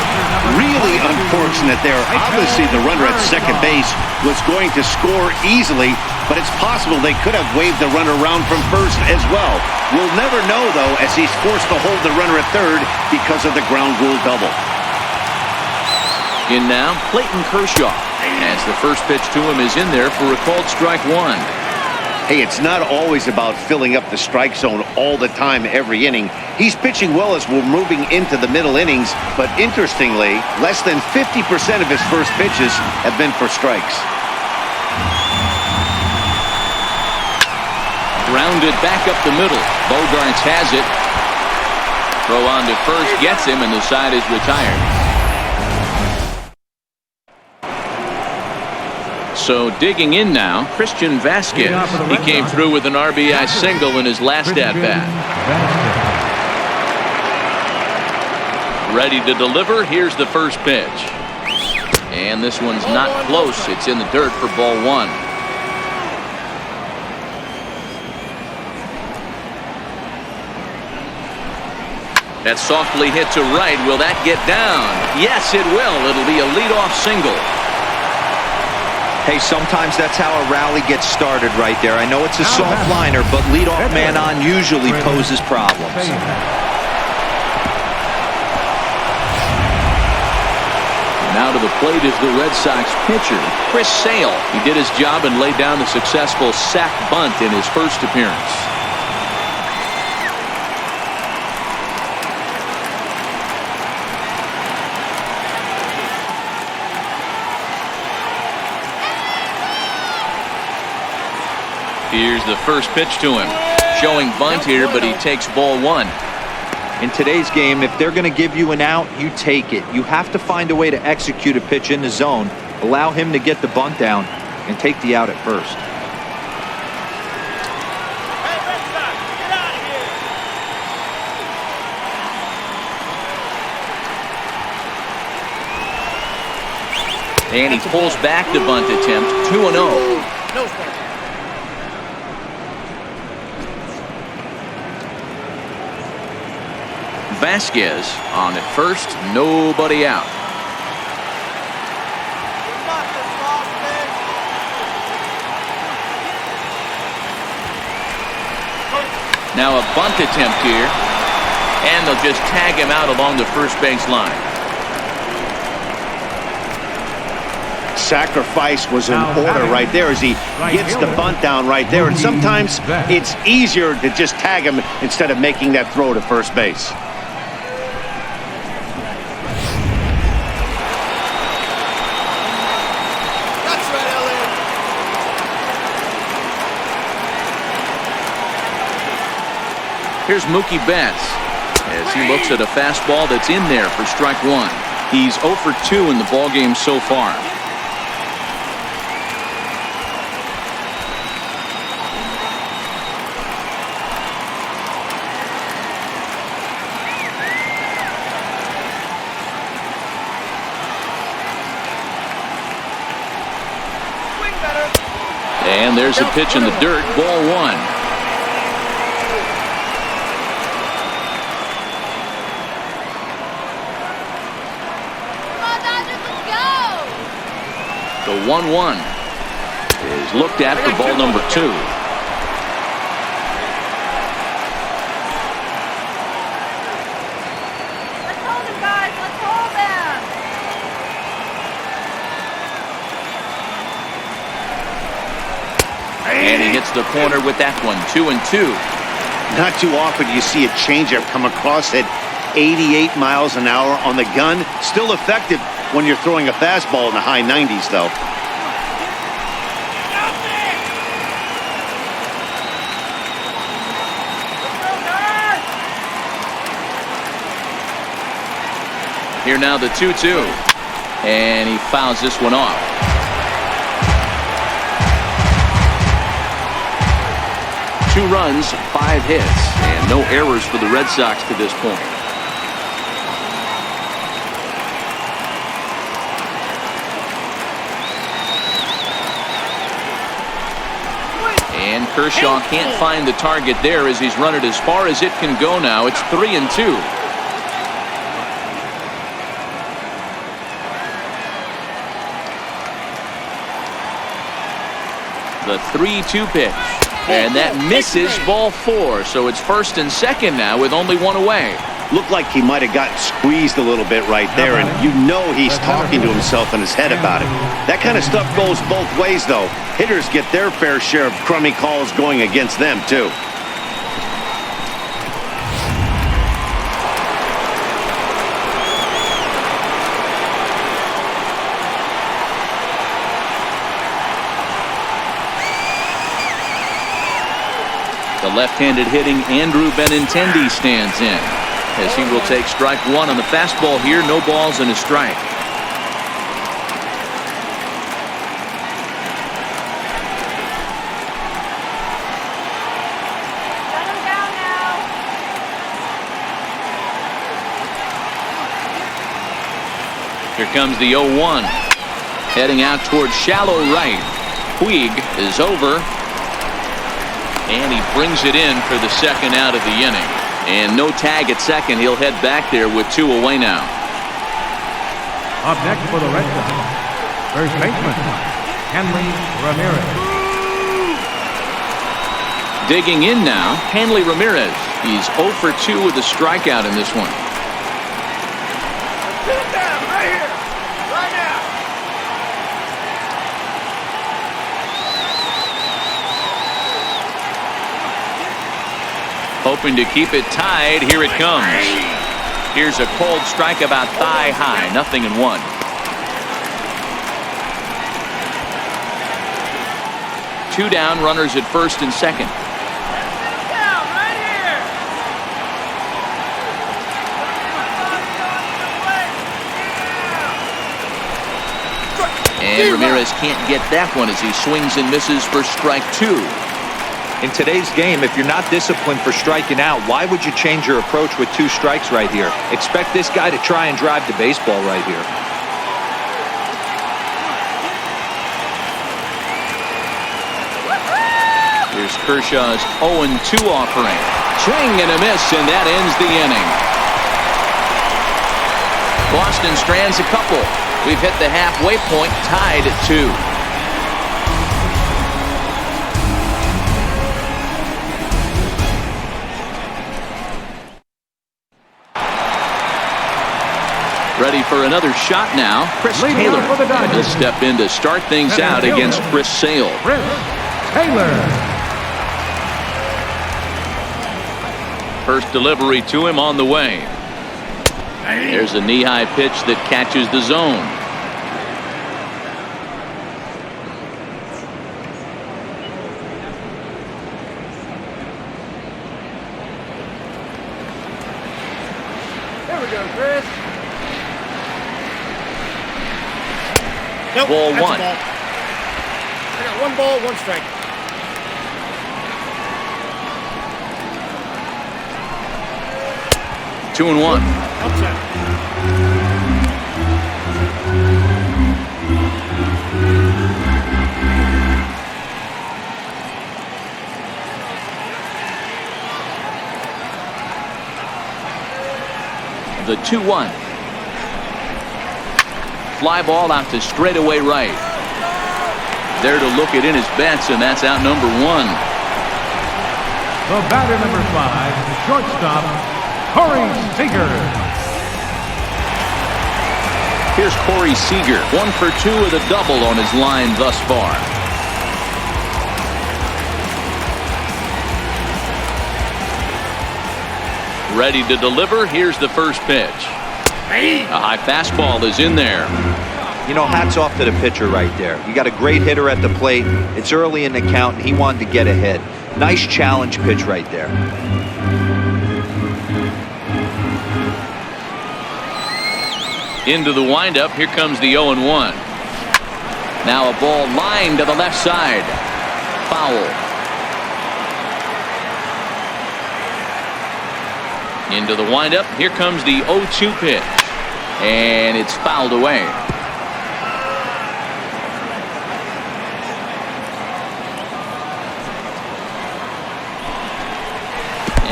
Really unfortunate there. Obviously the runner at second base was going to score easily, but it's possible they could have waved the runner around from first as well. We'll never know, though, as he's forced to hold the runner at third because of the ground rule double. In now, Clayton Kershaw, as the first pitch to him is in there for a called strike 1. Hey, it's not always about filling up the strike zone all the time every inning. He's pitching well as we're moving into the middle innings, but interestingly, less than 50% of his first pitches have been for strikes. Grounded back up the middle. Bogarts has it. Throw on to first, gets him, and the side is retired. So digging in now, Christian Vasquez. He came through with an RBI single in his last at-bat. Ready to deliver. Here's the first pitch. And this one's not close. It's in the dirt for ball 1. That's softly hit to right. Will that get down? Yes, it will. It'll be a leadoff single. Hey, sometimes that's how a rally gets started right there. I know it's a soft liner, but leadoff man on usually poses problems. Now to the plate is the Red Sox pitcher, Chris Sale. He did his job and laid down the successful sac bunt in his first appearance. Here's the first pitch to him. Showing bunt here, but he takes ball 1. In today's game, if they're going to give you an out, you take it. You have to find a way to execute a pitch in the zone, allow him to get the bunt down, and take the out at first. And he pulls back the bunt attempt, 2-0. Vasquez on at first, nobody out. Now a bunt attempt here, and they'll just tag him out along the first base line. Sacrifice was in order right there as he gets the bunt down right there. And sometimes it's easier to just tag him instead of making that throw to first base. That's right, Elliot. Here's Mookie Betts as he looks at a fastball that's in there for strike one. He's 0 for 2 in the ballgame so far. And there's a pitch in the dirt, ball one. The 1-1 is looked at for ball number 2. Let's hold him, guys. Let's hold him. And he hits the corner with that one. 2-2. Not too often you see a changeup come across at 88 miles an hour on the gun. Still effective when you're throwing a fastball in the high 90s, though. Here now the 2-2. And he fouls this one off. Two runs, 5 hits, and no errors for the Red Sox to this point. And Kershaw can't find the target there as he's run it as far as it can go now. It's 3-2. The 3-2 pitch. And that misses, ball 4. So it's first and second now with only one away. Looked like he might have gotten squeezed a little bit right there, and you know he's talking to himself in his head about it. That kind of stuff goes both ways, though. Hitters get their fair share of crummy calls going against them, too. The left-handed hitting Andrew Benintendi stands in as he will take strike one on the fastball here. No balls and a strike. Shut him down now. Here comes the 0-1. Heading out towards shallow right. Puig is over. And he brings it in for the second out of the inning. And no tag at second. He'll head back there with 2 away now. Up next for the Red Sox, first baseman, Hanley Ramirez. Digging in now, Hanley Ramirez. He's 0 for 2 with a strikeout in this one. Sit down right here. Right now. Hoping to keep it tied. Here it comes. Here's a cold strike about thigh high. 0-1. Two down, runners at first and second. Down right here. And Ramirez can't get that one as he swings and misses for strike 2. In today's game, if you're not disciplined for striking out, why would you change your approach with 2 strikes right here? Expect this guy to try and drive the baseball right here. Here's Kershaw's 0-2 offering. Swing and a miss, and that ends the inning. Boston strands a couple. We've hit the halfway point, tied at 2. Ready for another shot now. Chris Leading Taylor off for the Dodgers. will step in to start things Center out fielder. against Chris Sale. Chris Taylor. First delivery to him on the way. There's a knee-high pitch that catches the zone. There we go, Chris. Nope, Ball that's a one. ball. I got 1 ball, 1 strike. Two and 1. Upset. The 2-1. Fly ball out to straightaway right. There to look it in his bets, and that's out number 1. The batter number 5, the shortstop, Corey Seager. Here's Corey Seager, 1 for 2 with a double on his line thus far. Ready to deliver. Here's the first pitch. A high fastball is in there. You know, hats off to the pitcher right there. You got a great hitter at the plate. It's early in the count, and he wanted to get ahead. Nice challenge pitch right there. Into the windup. Here comes the 0-1. Now a ball lined to the left side. Foul. Into the windup. Here comes the 0-2 pitch. And it's fouled away.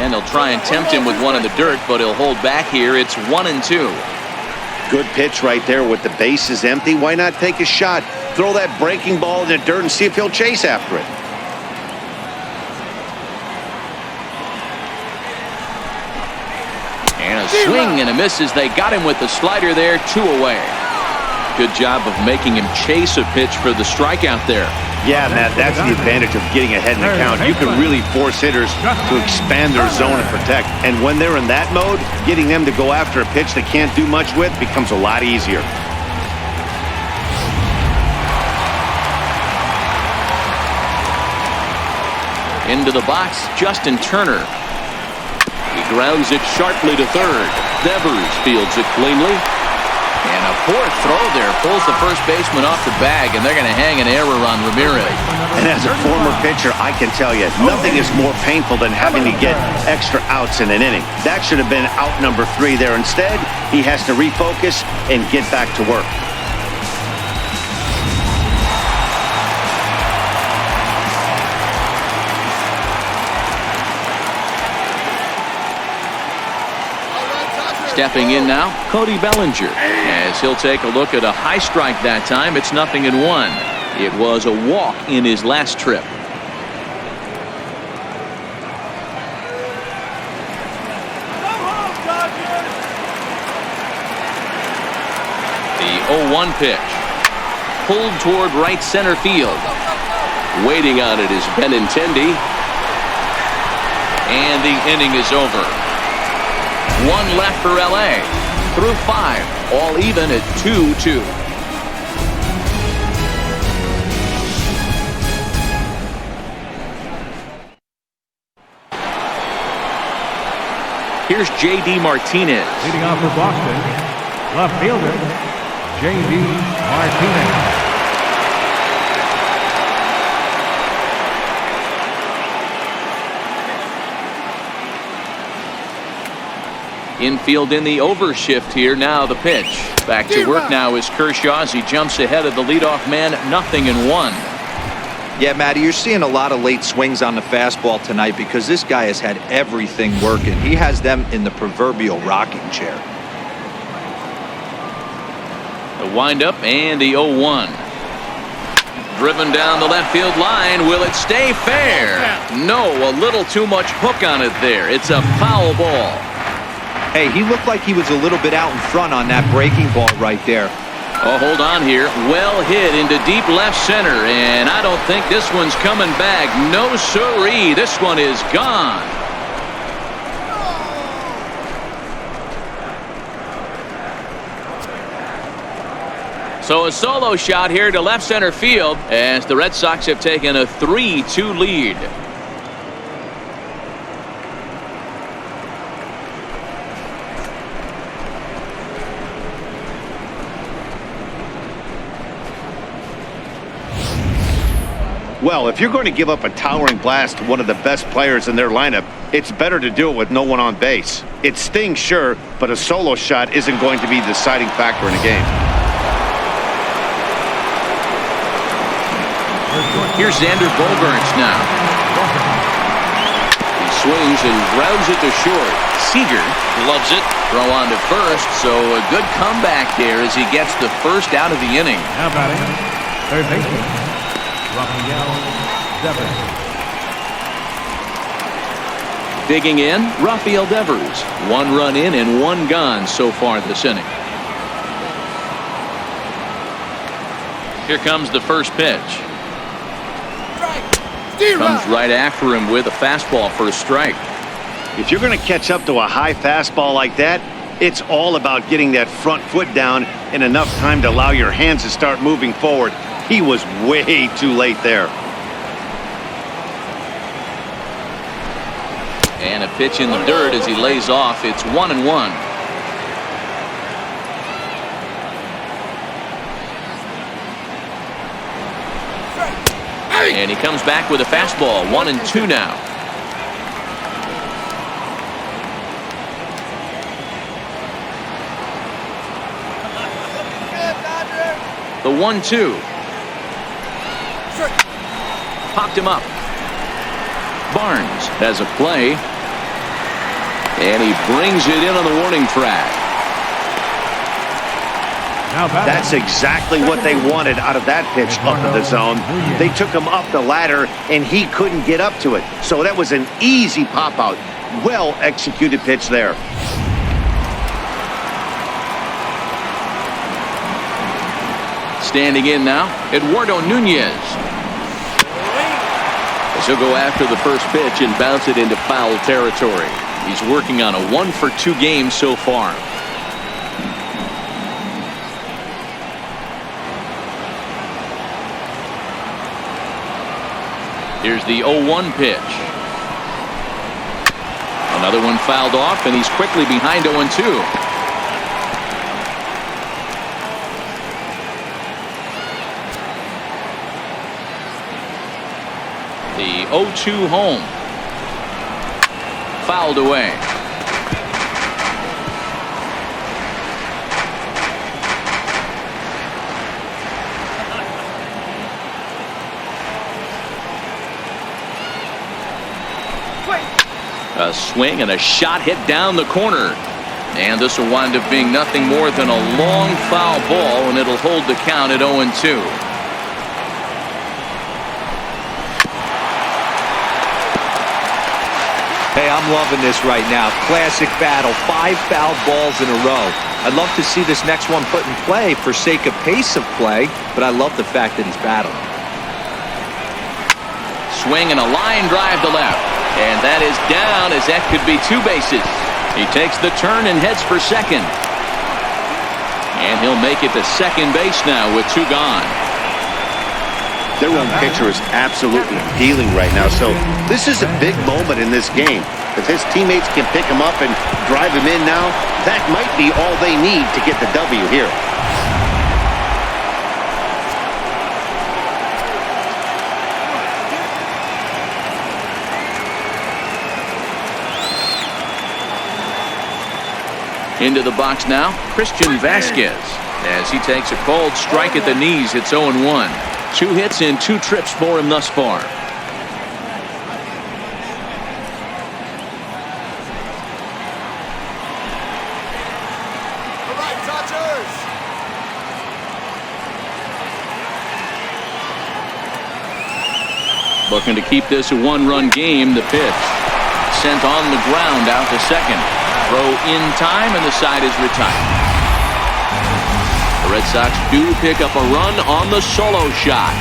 And they'll try and tempt him with one in the dirt, but he'll hold back here. It's 1-2. Good pitch right there with the bases empty. Why not take a shot? Throw that breaking ball in the dirt and see if he'll chase after it. And a swing and a miss as they got him with the slider there. 2 away. Good job of making him chase a pitch for the strikeout there. Yeah, Matt, that's the advantage of getting ahead in the count. You can really force hitters to expand their zone and protect. And when they're in that mode, getting them to go after a pitch they can't do much with becomes a lot easier. Into the box, Justin Turner. He grounds it sharply to third. Devers fields it cleanly. And a poor throw there pulls the first baseman off the bag, and they're going to hang an error on Ramirez. And as a former pitcher, I can tell you, nothing is more painful than having to get extra outs in an inning. That should have been out number 3 there. Instead, he has to refocus and get back to work. Stepping in now, Cody Bellinger, as he'll take a look at a high strike that time. It's 0-1. It was a walk in his last trip. The 0-1 pitch. Pulled toward right center field. Waiting on it is Benintendi. And the inning is over. 1 left for LA. Through 5. All even at 2-2. Here's J.D. Martinez. Leading off for Boston, left fielder, J.D. Martinez. Infield in the overshift here. Now the pitch. Back to work now is Kershaw as he jumps ahead of the leadoff man. 0-1. Yeah, Matty, you're seeing a lot of late swings on the fastball tonight because this guy has had everything working. He has them in the proverbial rocking chair. The windup and the 0-1. Driven down the left field line. Will it stay fair? No, a little too much hook on it there. It's a foul ball. Hey, he looked like he was a little bit out in front on that breaking ball right there. Oh, hold on here. Well hit into deep left center, and I don't think this one's coming back. No siree. This one is gone. So a solo shot here to left center field as the Red Sox have taken a 3-2 lead. Well, if you're going to give up a towering blast to one of the best players in their lineup, it's better to do it with no one on base. It stings, sure, but a solo shot isn't going to be the deciding factor in a game. Here's Xander Bogaerts now. He swings and grounds it to short. Seager loves it. Throw on to first, so a good comeback there as he gets the first out of the inning. How about it? Third baseman. Digging in, Rafael Devers. 1 run in and 1 gone so far this inning. Here comes the first pitch. Comes right after him with a fastball for a strike. If you're going to catch up to a high fastball like that, it's all about getting that front foot down in enough time to allow your hands to start moving forward. He was way too late there. And a pitch in the dirt as he lays off. It's 1-1. And he comes back with a fastball. 1-2 now. The 1-2. Popped him up. Barnes has a play. And he brings it in on the warning track. That's exactly what they wanted out of that pitch up in the zone. They took him up the ladder, and he couldn't get up to it. So that was an easy pop-out. Well-executed pitch there. Standing in now, Eduardo Nunez. As he'll go after the first pitch and bounce it into foul territory. He's working on a 1-for-2 game so far. Here's the 0-1 pitch. Another one fouled off, and he's quickly behind 0-2. The 0-2 home. Fouled away. A swing and a shot hit down the corner. And this will wind up being nothing more than a long foul ball, and it'll hold the count at 0-2. Hey, I'm loving this right now. Classic battle. 5 fouled balls in a row. I'd love to see this next one put in play for sake of pace of play, but I love the fact that he's battling. Swing and a line drive to left. And that is down, as that could be 2 bases. He takes the turn and heads for second. And he'll make it to second base now with 2 gone. Their own pitcher is absolutely dealing right now, so this is a big moment in this game. If his teammates can pick him up and drive him in now, that might be all they need to get the W here. Into the box now, Christian Vasquez. As he takes a cold strike at the knees, it's 0-1. 2 hits and 2 trips for him thus far. Looking to keep this a one-run game. The pitch sent on the ground out to second. Throw in time, and the side is retired. The Red Sox do pick up a run on the solo shot.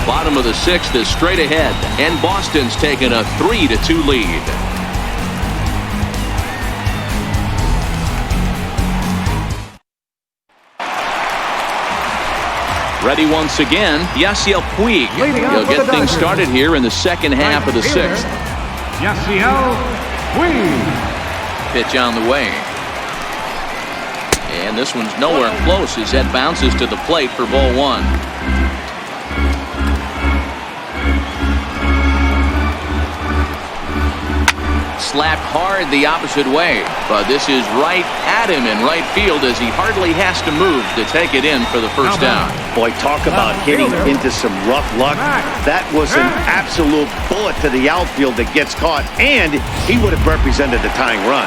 Bottom of the sixth is straight ahead, and Boston's taken a 3-2 lead. Ready once again, Yasiel Puig. He'll get things started here in the second half of the sixth. Yasiel Puig. Pitch on the way. And this one's nowhere close as that bounces to the plate for ball one. Slapped hard the opposite way, but this is right at him in right field as he hardly has to move to take it in for the first down. Boy, talk about hitting into some rough luck. That was an absolute bullet to the outfield that gets caught, and he would have represented the tying run.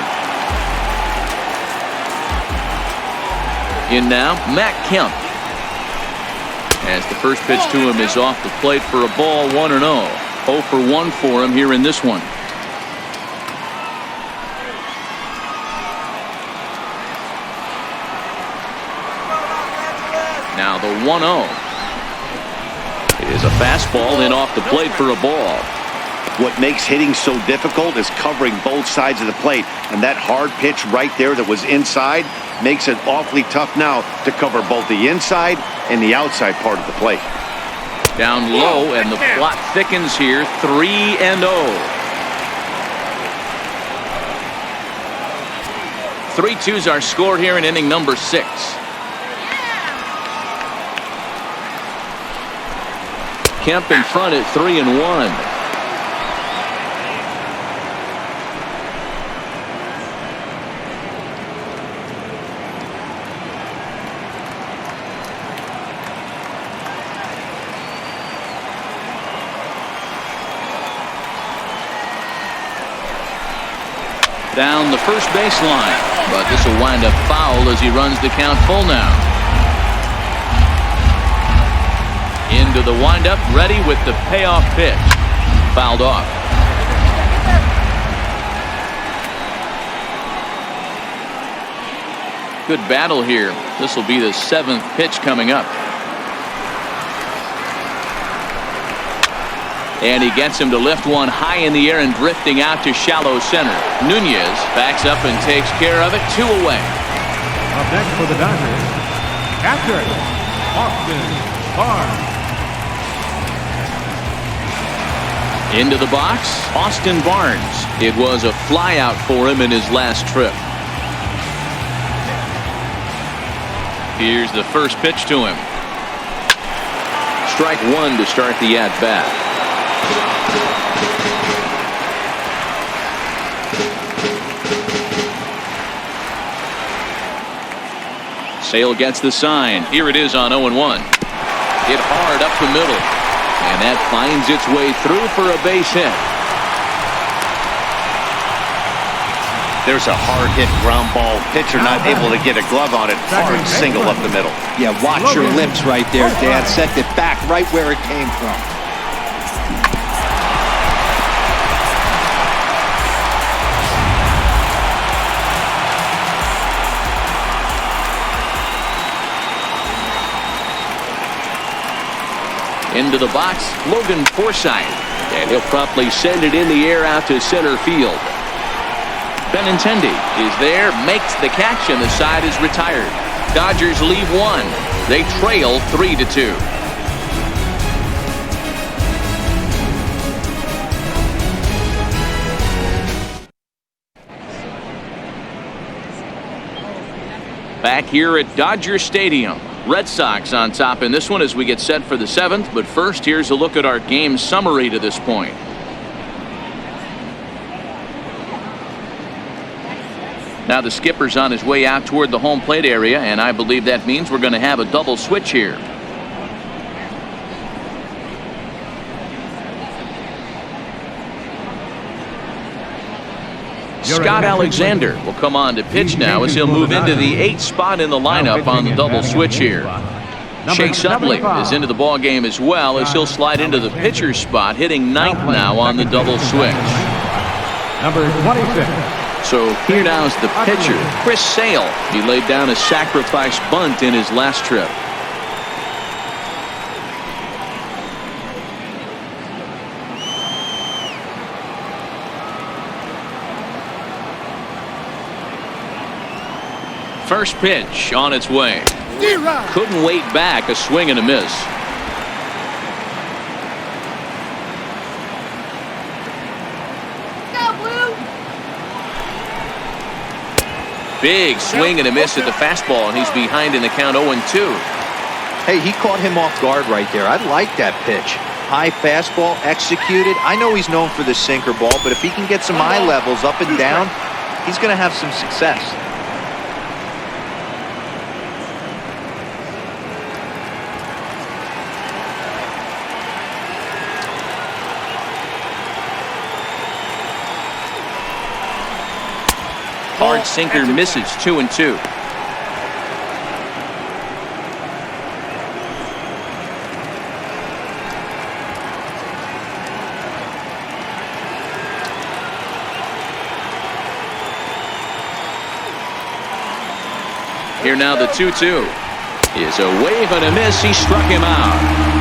In now, Matt Kemp. As the first pitch to him is off the plate for a ball, 1-0. 0 for 1 for him here in this one. Now the 1-0. It is a fastball in off the plate for a ball. What makes hitting so difficult is covering both sides of the plate, and that hard pitch right there that was inside makes it awfully tough now to cover both the inside and the outside part of the plate. Down low, and the plot thickens here. 3-0. 3-2's our score here in inning number 6. Kemp in front at 3-1. Down the first baseline, but this will wind up foul as he runs the count full now. Into the windup, ready with the payoff pitch. Fouled off. Good battle here. This will be the 7th pitch coming up. And he gets him to lift one high in the air and drifting out to shallow center. Nunez backs up and takes care of it. 2 away. Up next for the Dodgers, catcher, Austin Barnes. Into the box, Austin Barnes. It was a flyout for him in his last trip. Here's the first pitch to him. Strike 1 to start the at-bat. Sale gets the sign. Here it is on 0-1. Hit hard up the middle. And that finds its way through for a base hit. There's a hard hit ground ball. Pitcher not able to get a glove on it. Hard single up the middle. Yeah, watch your lips right there, Dan. Sent it back right where it came from. Into the box, Logan Forsythe. And he'll promptly send it in the air out to center field. Benintendi is there, makes the catch, and the side is retired. Dodgers leave 1. They trail 3-2. Back here at Dodger Stadium. Red Sox on top in this one as we get set for the 7th. But first, here's a look at our game summary to this point. Now the skipper's on his way out toward the home plate area, and I believe that means we're going to have a double switch here. Scott Alexander will come on to pitch now as he'll move into the 8th spot in the lineup on the double switch here. Chase Utley is into the ball game as well, as he'll slide into the pitcher's spot, hitting ninth now on the double switch. Number 26. So here now is the pitcher, Chris Sale. He laid down a sacrifice bunt in his last trip. First pitch on its way. Couldn't wait back, a swing and a miss. Big swing and a miss at the fastball, and he's behind in the count 0-2. Hey, he caught him off guard right there. I like that pitch. High fastball executed. I know he's known for the sinker ball, but if he can get some eye levels up and down, he's going to have some success. Hard sinker misses, 2-2. Here now the 2-2 is a wave and a miss. He struck him out.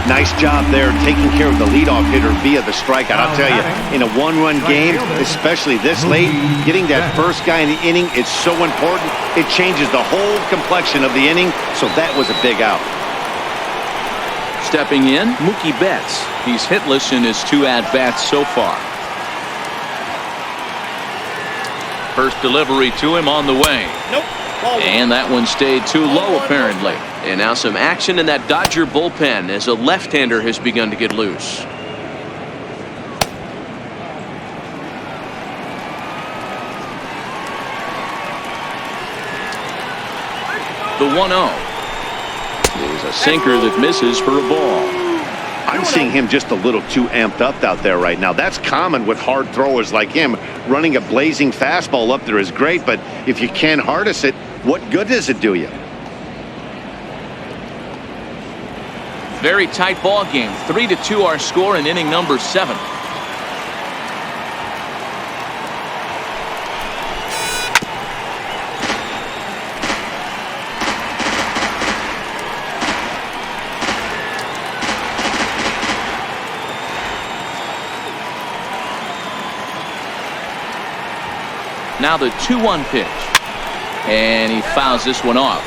Nice job there taking care of the leadoff hitter via the strikeout. I'll tell you, in a one-run game, especially this late, getting that first guy in the inning is so important. It changes the whole complexion of the inning, so that was a big out. Stepping in, Mookie Betts. He's hitless in his 2 at-bats so far. First delivery to him on the way. Nope. And that one stayed too low, apparently. And now some action in that Dodger bullpen as a left-hander has begun to get loose. The 1-0 is a sinker that misses for a ball. I'm seeing him just a little too amped up out there right now. That's common with hard throwers like him. Running a blazing fastball up there is great, but if you can't harness it, what good does it do you? Very tight ball game. 3-2 our score in inning number 7. Now the 2-1 pitch. And he fouls this one off.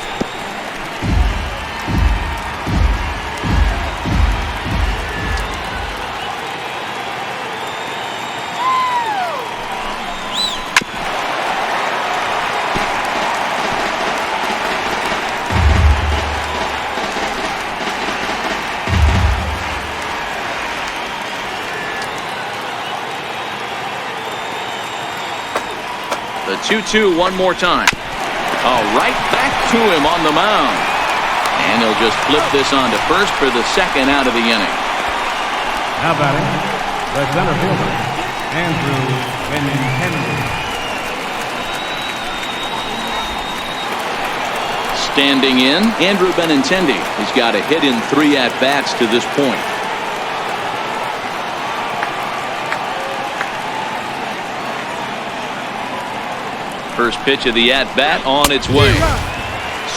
The 2-2 one more time. Right back to him on the mound. And he'll just flip this on to first for the second out of the inning. Now batting, the center fielder, Andrew Benintendi. Standing in, Andrew Benintendi. He's got a hit in 3 at-bats to this point. First pitch of the at-bat on its way.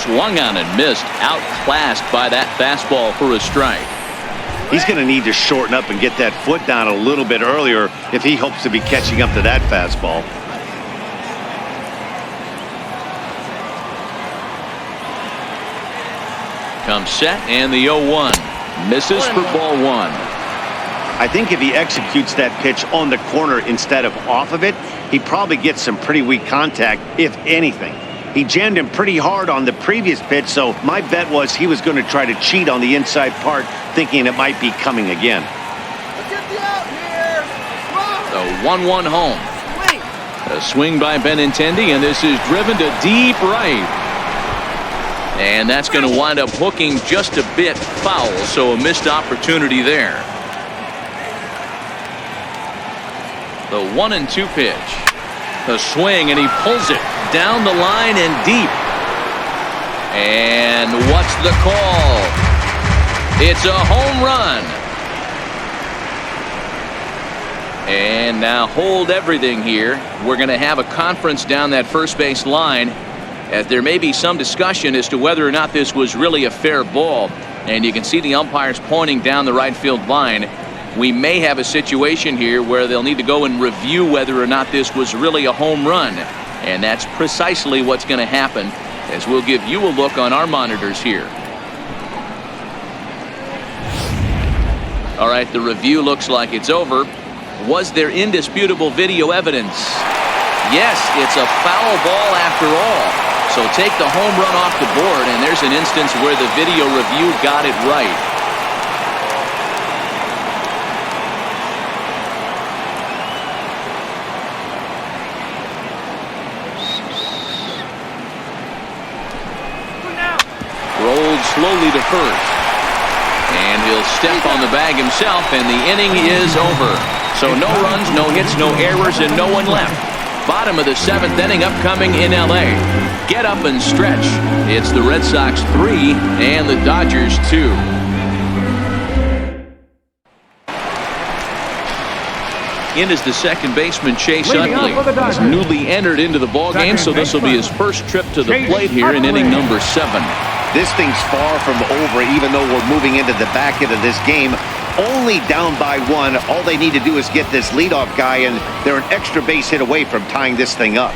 Swung on and missed. Outclassed by that fastball for a strike. He's going to need to shorten up and get that foot down a little bit earlier if he hopes to be catching up to that fastball. Comes set, and the 0-1. Misses for ball 1. I think if he executes that pitch on the corner instead of off of it, he probably gets some pretty weak contact, if anything. He jammed him pretty hard on the previous pitch, so my bet was he was going to try to cheat on the inside part, thinking it might be coming again. The 1-1 home. A swing by Benintendi, and this is driven to deep right. And that's going to wind up hooking just a bit foul, so a missed opportunity there. The 1-2 pitch. The swing, and he pulls it down the line and deep. And what's the call? It's a home run. And now hold everything here. We're going to have a conference down that first base line, as there may be some discussion as to whether or not this was really a fair ball. And you can see the umpires pointing down the right field line. We may have a situation here where they'll need to go and review whether or not this was really a home run. And that's precisely what's going to happen, as we'll give you a look on our monitors here. All right, the review looks like it's over. Was there indisputable video evidence? Yes, it's a foul ball after all. So take the home run off the board, and there's an instance where the video review got it right. Rolled slowly to first. And he'll step on the bag himself, and the inning is over. So no runs, no hits, no errors, and no one left. Bottom of the 7th inning upcoming in L.A. Get up and stretch. It's the Red Sox 3 and the Dodgers 2. In is the second baseman, Chase Utley. He's newly entered into the ballgame, so this will be his first trip to the plate here in inning number 7. This thing's far from over, even though we're moving into the back end of this game. Only down by 1. All they need to do is get this leadoff guy, and they're an extra base hit away from tying this thing up.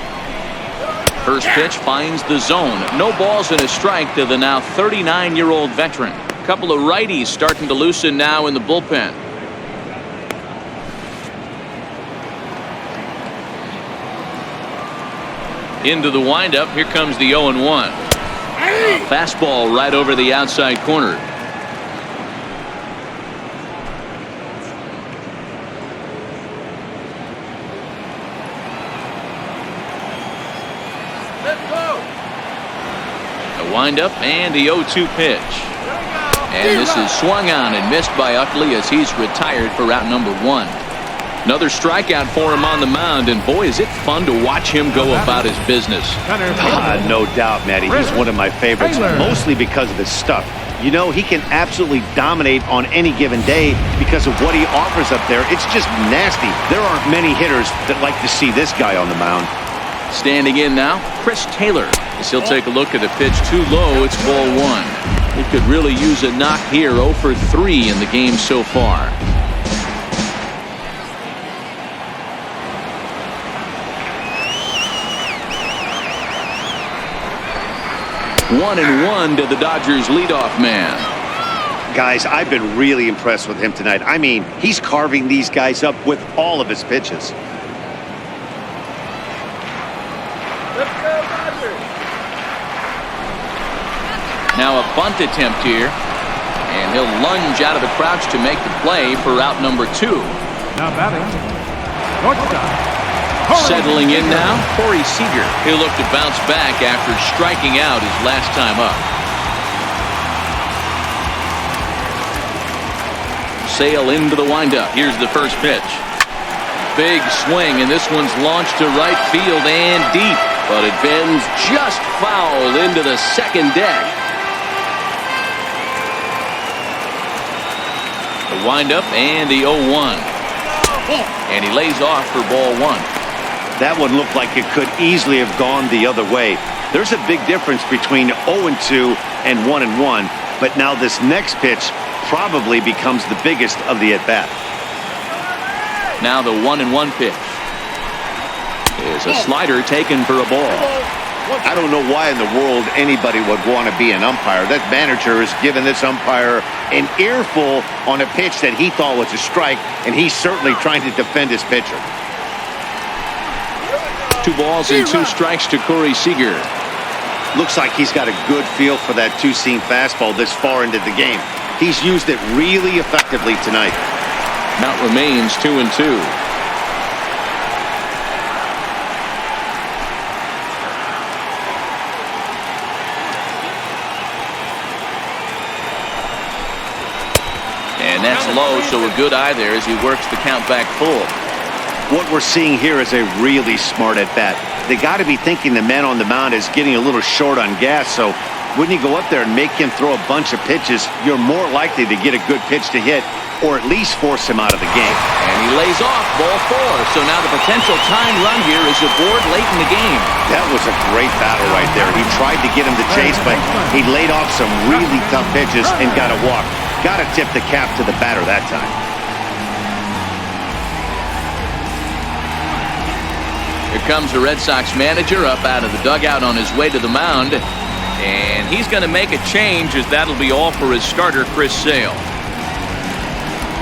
First pitch finds the zone. No balls and a strike to the now 39-year-old veteran. A couple of righties starting to loosen now in the bullpen. Into the windup. Here comes the 0-1. Fastball right over the outside corner. The windup and the 0-2 pitch. And this is swung on and missed by Utley as he's retired for route number 1. Another strikeout for him on the mound, and boy, is it fun to watch him go about his business. No doubt, Matty. He's one of my favorites, mostly because of his stuff. You know, he can absolutely dominate on any given day because of what he offers up there. It's just nasty. There aren't many hitters that like to see this guy on the mound. Standing in now, Chris Taylor. As he'll take a look at a pitch too low, it's ball 1. He could really use a knock here. 0 for 3 in the game so far. 1-1 to the Dodgers leadoff man. Guys, I've been really impressed with him tonight. I mean, he's carving these guys up with all of his pitches. Let's go, Dodgers. Now a bunt attempt here, and he'll lunge out of the crouch to make the play for out number 2. Now batting, shortstop. Settling in now, Corey Seager. He'll look to bounce back after striking out his last time up. Sail into the windup. Here's the first pitch. Big swing, and this one's launched to right field and deep, but it bends just foul into the second deck. The windup and the 0-1. And he lays off for ball 1. That one looked like it could easily have gone the other way. There's a big difference between 0-2 and 1-1, but now this next pitch probably becomes the biggest of the at-bat. Now the 1-1 pitch is a slider taken for a ball. I don't know why in the world anybody would want to be an umpire. That manager has given this umpire an earful on a pitch that he thought was a strike, and he's certainly trying to defend his pitcher. 2 balls and 2 strikes to Corey Seager. Looks like he's got a good feel for that two-seam fastball this far into the game. He's used it really effectively tonight. Count remains 2-2. And that's low, so a good eye there as he works the count back full. What we're seeing here is a really smart at-bat. They got to be thinking the man on the mound is getting a little short on gas, so when you go up there and make him throw a bunch of pitches, you're more likely to get a good pitch to hit or at least force him out of the game. And he lays off ball 4. So now the potential tying run here is aboard late in the game. That was a great battle right there. He tried to get him to chase, but he laid off some really tough pitches and got a walk. Got to tip the cap to the batter that time. Here comes the Red Sox manager up out of the dugout on his way to the mound. And he's going to make a change, as that'll be all for his starter, Chris Sale.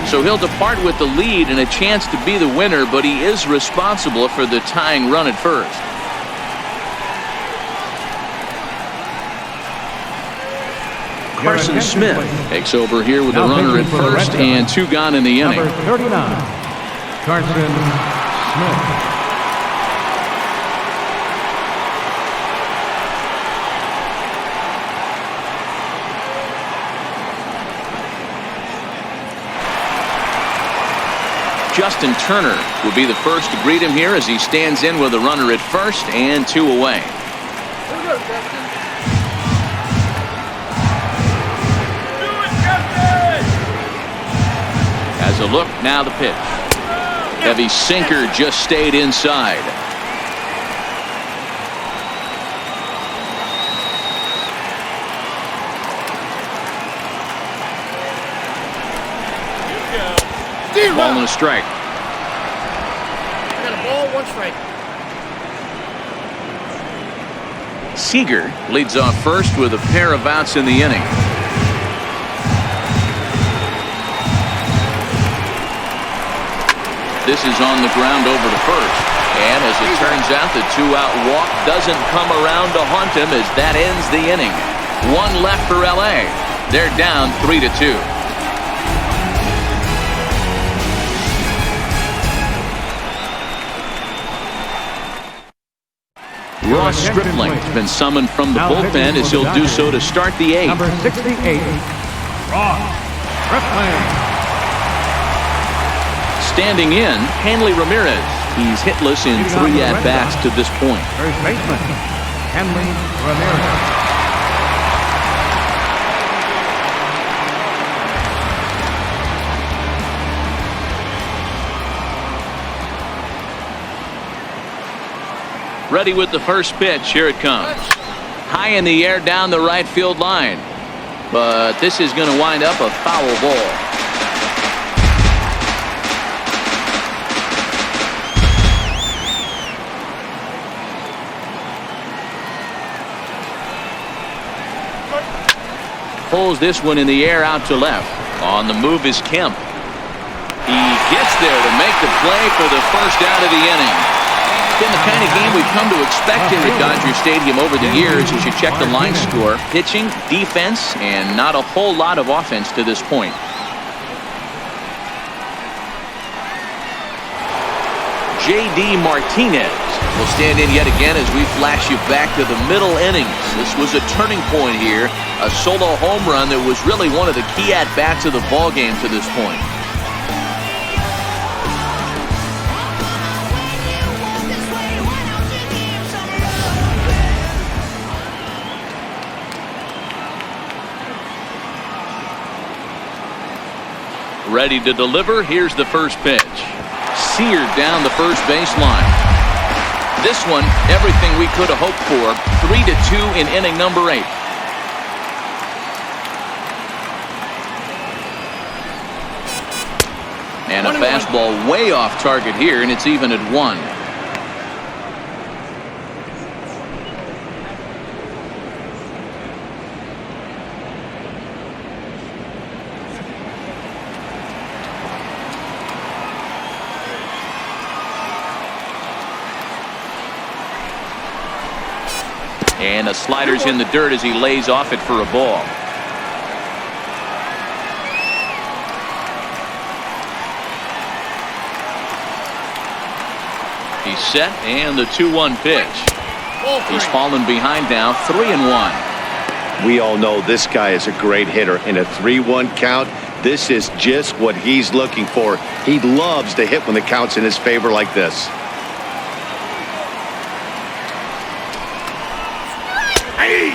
So he'll depart with the lead and a chance to be the winner, but he is responsible for the tying run at first. Carson Smith takes over here with a runner at first and 2 gone in the inning. Number 39, Carson Smith. Justin Turner will be the first to greet him here as he stands in with a runner at first and 2 away. Here we go, Justin. Do it, Justin! As a look, now the pitch. Heavy sinker just stayed inside. Ball and a strike. I got a ball, 1 strike. Seager leads off first with a pair of outs in the inning. This is on the ground over to first. And as it turns out, the 2-out walk doesn't come around to haunt him as that ends the inning. 1 left for LA. They're down 3-2. Ross Stripling has been summoned from the bullpen as he'll do so to start the 8th. Number 68, Ross Stripling. Standing in, Hanley Ramirez. He's hitless in 3 at-bats to this point. First baseman, Hanley Ramirez. Ready with the first pitch. Here it comes. High in the air down the right field line. But this is going to wind up a foul ball. Pulls this one in the air out to left. On the move is Kemp. He gets there to make the play for the first out of the inning. Been the kind of game we've come to expect here at Dodger Stadium over the years as you check the line score. Pitching, defense, and not a whole lot of offense to this point. J.D. Martinez will stand in yet again as we flash you back to the middle innings. This was a turning point here. A solo home run that was really one of the key at-bats of the ballgame to this point. Ready to deliver. Here's the first pitch. Seared down the first baseline. This one, everything we could have hoped for. 3-2 in inning number 8. And a fastball way off target here, and it's even at 1. And a slider's in the dirt as he lays off it for a ball. He's set, and the 2-1 pitch. He's fallen behind now, 3-1. We all know this guy is a great hitter. In a 3-1 count, this is just what he's looking for. He loves to hit when the count's in his favor like this.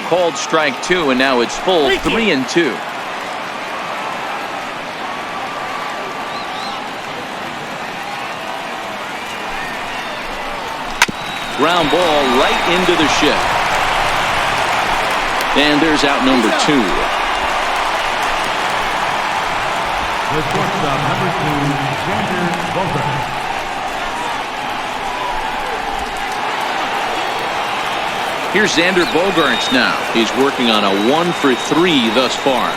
called strike 2, and now it's full 3-2. Ground ball right into the shift. And there's out number 2. The shortstop, number 2, Diamond Dynasty. Here's Xander Bogaerts now. He's working on a 1 for 3 thus far.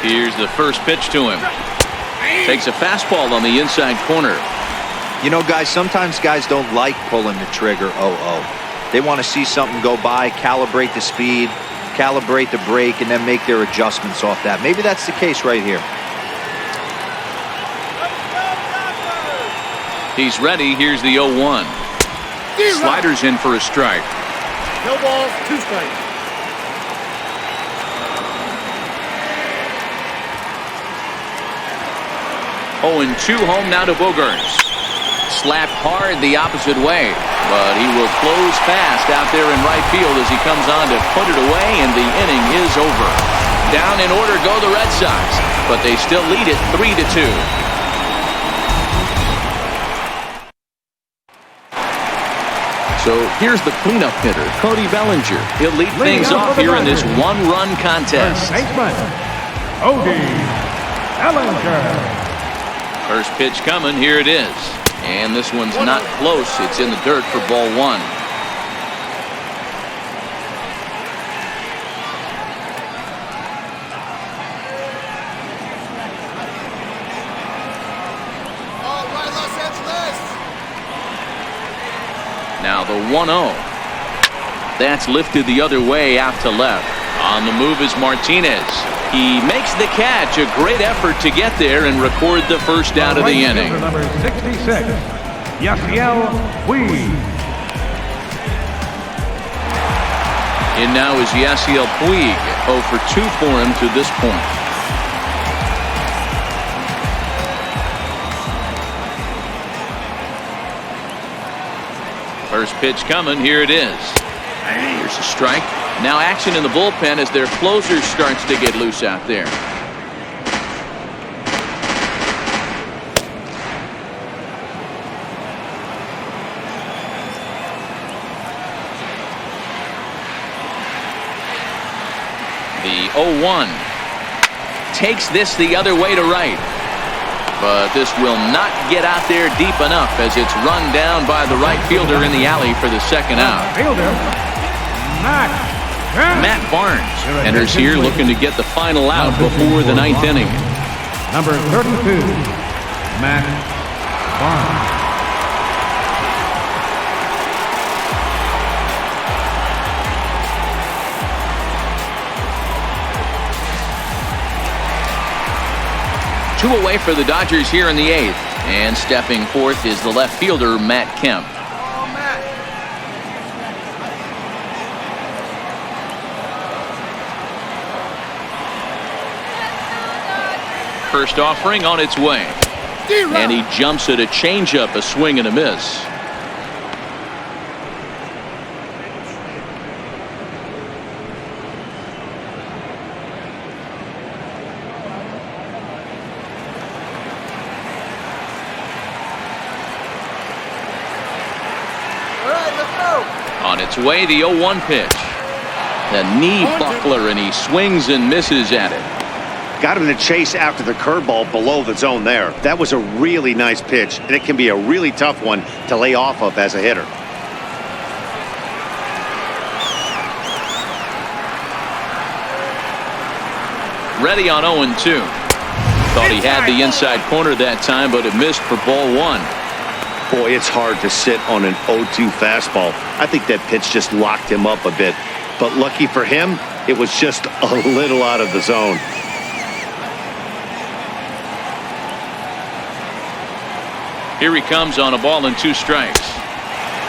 Here's the first pitch to him. Takes a fastball on the inside corner. You know, guys, sometimes guys don't like pulling the trigger. They want to see something go by, calibrate the speed, calibrate the brake, and then make their adjustments off that. Maybe that's the case right here. He's ready. Here's the 0-1. Sliders in for a strike. No balls, 2 strikes. Oh, and 2 home now to Bogaerts. Slapped hard the opposite way, but he will close fast out there in right field as he comes on to put it away, and the inning is over. Down in order go the Red Sox, but they still lead it 3-2. So here's the cleanup hitter, Cody Bellinger. He'll lead things off here in this 1-run contest. Baseman, Cody Bellinger. First pitch coming. Here it is. And this one's not close. It's in the dirt for ball 1. All right, Los Angeles. Now the 1-0. That's lifted the other way out to left. On the move is Martinez. He makes the catch. A great effort to get there and record the first out of the inning. Number 66, Yasiel Puig. In now is Yasiel Puig. 0 for 2 for him to this point. First pitch coming. Here it is. Here's a strike. Now action in the bullpen as their closer starts to get loose out there. The 0-1 takes this the other way to right. But this will not get out there deep enough as it's run down by the right fielder in the alley for the second out. Fielder, Matt Barnes enters here looking to get the final out before the 9th inning. Number 32, Matt Barnes. Two away for the Dodgers here in the 8th. And stepping forth is the left fielder, Matt Kemp. First offering on its way. And he jumps at a changeup, a swing and a miss. On its way, the 0-1 pitch. The knee buckler, and he swings and misses at it. Got him to chase after the curveball below the zone there. That was a really nice pitch, and it can be a really tough one to lay off of as a hitter. Ready on 0-2. Thought he had the inside corner that time, but it missed for ball 1. Boy, it's hard to sit on an 0-2 fastball. I think that pitch just locked him up a bit. But lucky for him, it was just a little out of the zone. Here he comes on a ball and 2 strikes.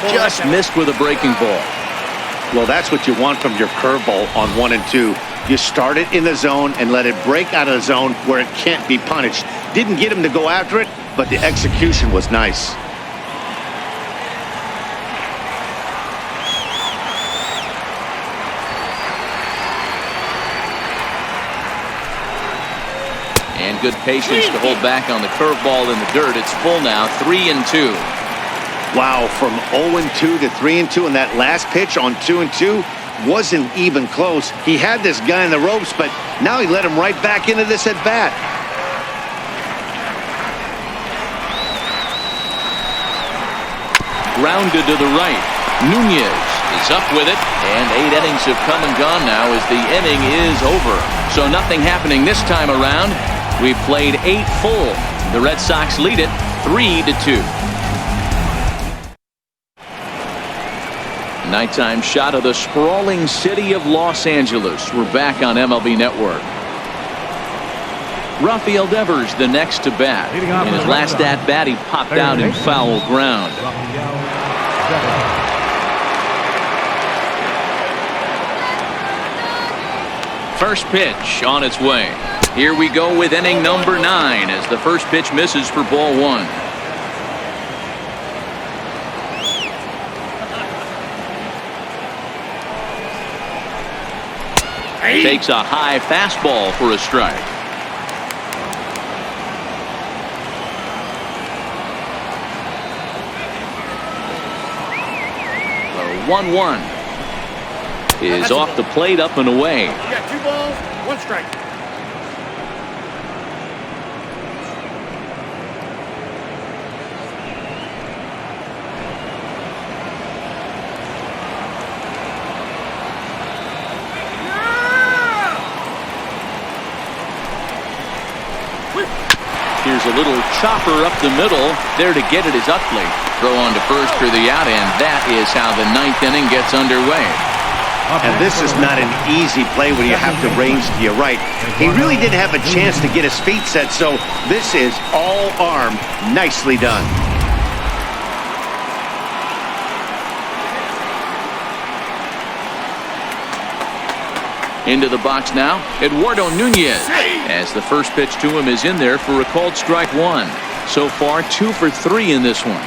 Just missed with a breaking ball. Well, that's what you want from your curveball on 1 and 2. You start it in the zone and let it break out of the zone where it can't be punished. Didn't get him to go after it, but the execution was nice. And good patience to hold back on the curveball in the dirt. It's full now, 3-2. Wow, from 0-2 to 3-2, and that last pitch on 2-2 wasn't even close. He had this guy in the ropes, but now he let him right back into this at bat. Grounded to the right. Nunez is up with it, and 8 innings have come and gone now as the inning is over. So nothing happening this time around. We've played 8 full. The Red Sox lead it 3-2. Nighttime shot of the sprawling city of Los Angeles. We're back on MLB Network. Rafael Devers the next to bat. In his last at bat, he popped out in foul ground. First pitch on its way. Here we go with inning number 9 as the first pitch misses for ball 1. Takes a high fastball for a strike. The 1-1 is off the plate, up and away. You got 2 balls, 1 strike. Here's a little chopper up the middle. There to get it is Utley. Throw on to first for the out, and that is how the 9th inning gets underway. And this is not an easy play when you have to range to your right. He really didn't have a chance to get his feet set, so this is all arm. Nicely done. Into the box now, Eduardo Nunez, as the first pitch to him is in there for a called strike 1. So far 2 for 3 in this one.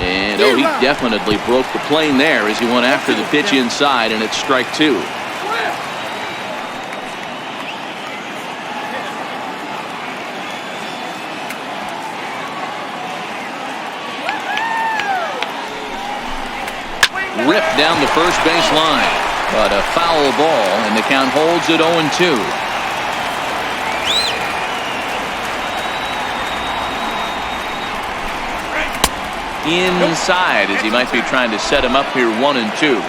And he definitely broke the plane there as he went after the pitch inside, and it's strike 2. Ripped down the first base line, but a foul ball, and the count holds at 0-2. Inside as he might be trying to set him up here 1-2.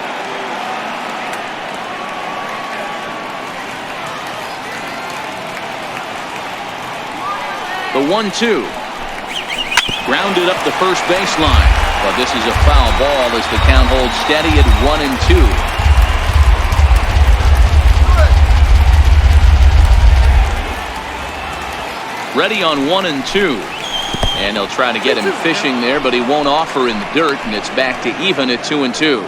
The 1-2 grounded up the first baseline. But this is a foul ball as the count holds steady at 1-2. Ready on 1-2. And he'll try to get him fishing there, but he won't offer in the dirt, and it's back to even at 2-2.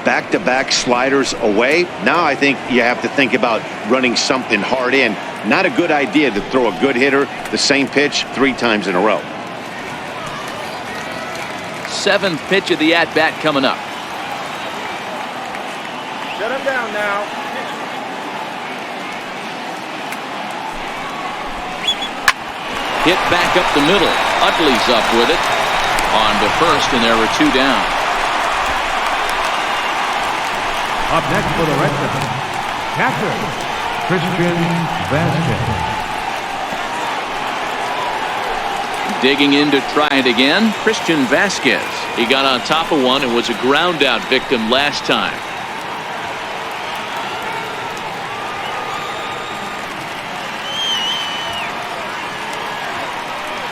Back-to-back sliders away. Now I think you have to think about running something hard in. Not a good idea to throw a good hitter the same pitch 3 times in a row. 7th pitch of the at-bat coming up. Shut him down now. Hit back up the middle. Utley's up with it. On to first, and there were 2 down. Up next for the Red Sox, catcher, Christian Vasquez. Digging in to try it again, Christian Vasquez. He got on top of one and was a ground out victim last time.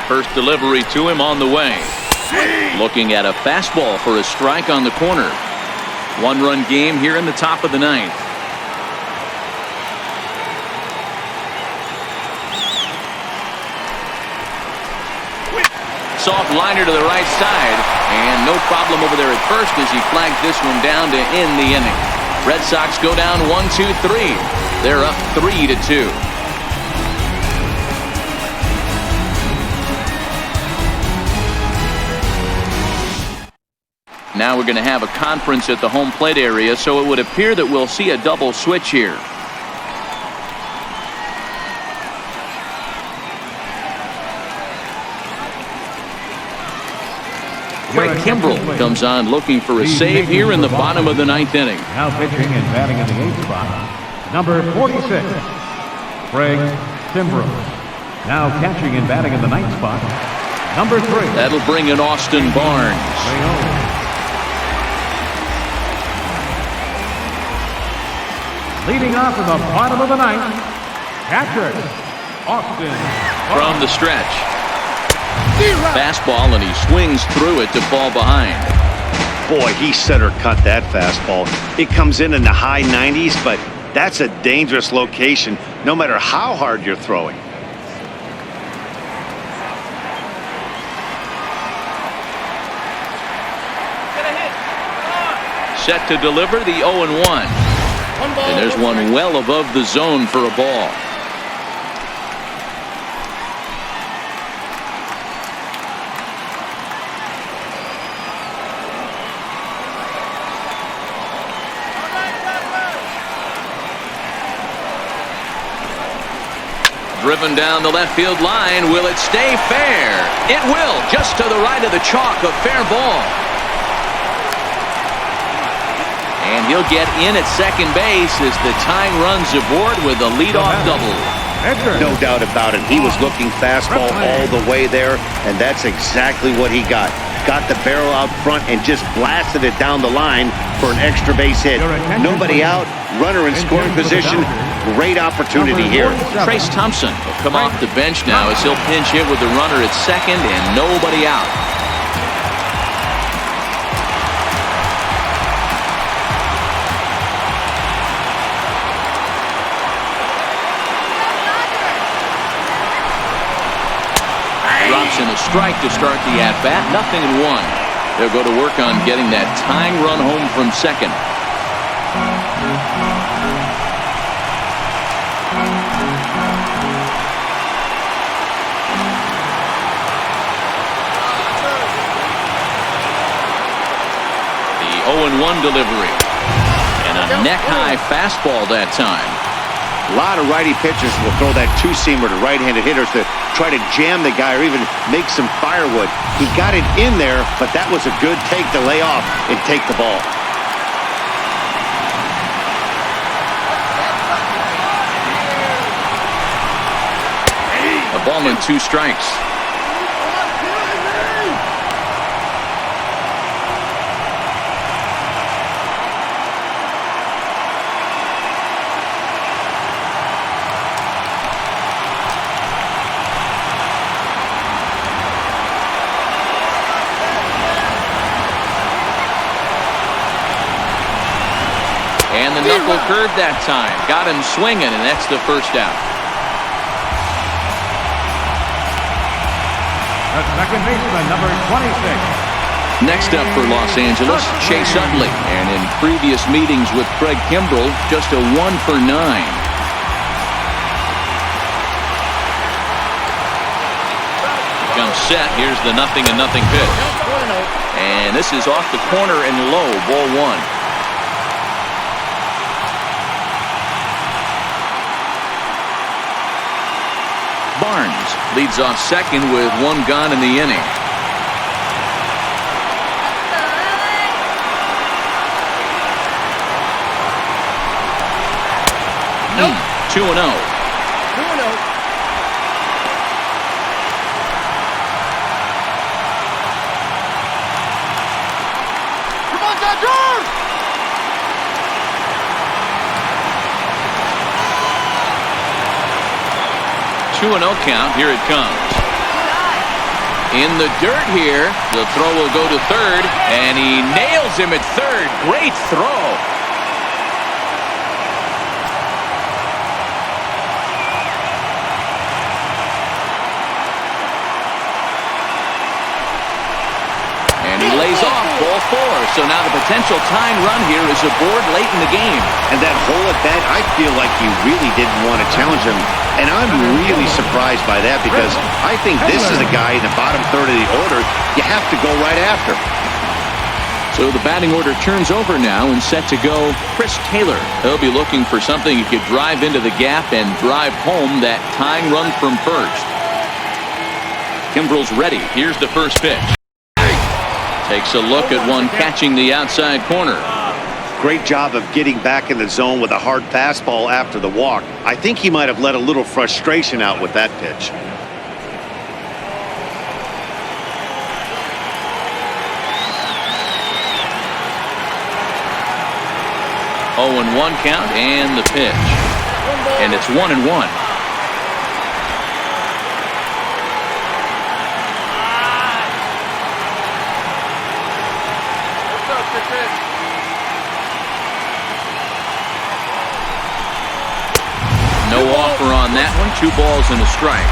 First delivery to him on the way. Looking at a fastball for a strike on the corner. 1-run game here in the top of the 9th. Hits off liner to the right side, and no problem over there at first as he flagged this one down to end the inning. Red Sox go down 1-2-3. They're up 3-2. Now we're going to have a conference at the home plate area, so it would appear that we'll see a double switch here. Craig Kimbrell comes on looking for a save here in the bottom of the ninth inning. Now pitching and batting in the 8th spot, number 46, Craig Kimbrell. Now catching and batting in the 9th spot, number 3. That'll bring in Austin Barnes. Leading off in the bottom of the 9th, Patrick Austin Barnes. From the stretch. Fastball, and he swings through it to fall behind. Boy, he center cut that fastball. It comes in the high 90s, but that's a dangerous location no matter how hard you're throwing. Set to deliver the 0-1. And there's one well above the zone for a ball. Driven down the left field line. Will it stay fair? It will. Just to the right of the chalk. A fair ball. And he'll get in at second base as the tying runs aboard with a leadoff double. No doubt about it. He was looking fastball all the way there, and that's exactly what he got. Got the barrel out front and just blasted it down the line for an extra base hit. Nobody out, runner in scoring position. Great opportunity here. Trace Thompson will come off the bench now as he'll pinch hit with the runner at second and nobody out. Drops in a strike to start the at-bat. 0-1. They'll go to work on getting that tying run home from second. The 0-1 delivery. And a neck-high fastball that time. A lot of righty pitchers will throw that two-seamer to right-handed hitters to try to jam the guy or even make some firewood. He got it in there, but that was a good take to lay off and take the ball. A ball and 2 strikes. And the knuckle curve that time. Got him swinging, and that's the first out. The second baseman, number 26. Next up for Los Angeles, Chase Utley. And in previous meetings with Craig Kimbrell, just a 1 for 9. Comes set. Here's the 0-0 pitch. And this is off the corner and low, ball 1. Barnes leads off second with 1 gone in the inning. Nope. 2-0. 2-0. Come on, Dodgers! 2-0 count. Here it comes. In the dirt here. The throw will go to third, and he nails him at third. Great throw. he lays off ball 4. So now the potential tying run here is aboard late in the game. And that hole at bat, I feel like he really didn't want to challenge him. And I'm really surprised by that because I think this is a guy in the bottom third of the order you have to go right after. So the batting order turns over now and set to go Chris Taylor. He'll be looking for something he could drive into the gap and drive home that tying run from first. Kimbrel's ready. Here's the first pitch. Takes a look at one catching the outside corner. Great job of getting back in the zone with a hard fastball after the walk. I think he might have let a little frustration out with that pitch. 0-1 count and the pitch. And it's 1-1. No offer on that one. 2 balls and a strike.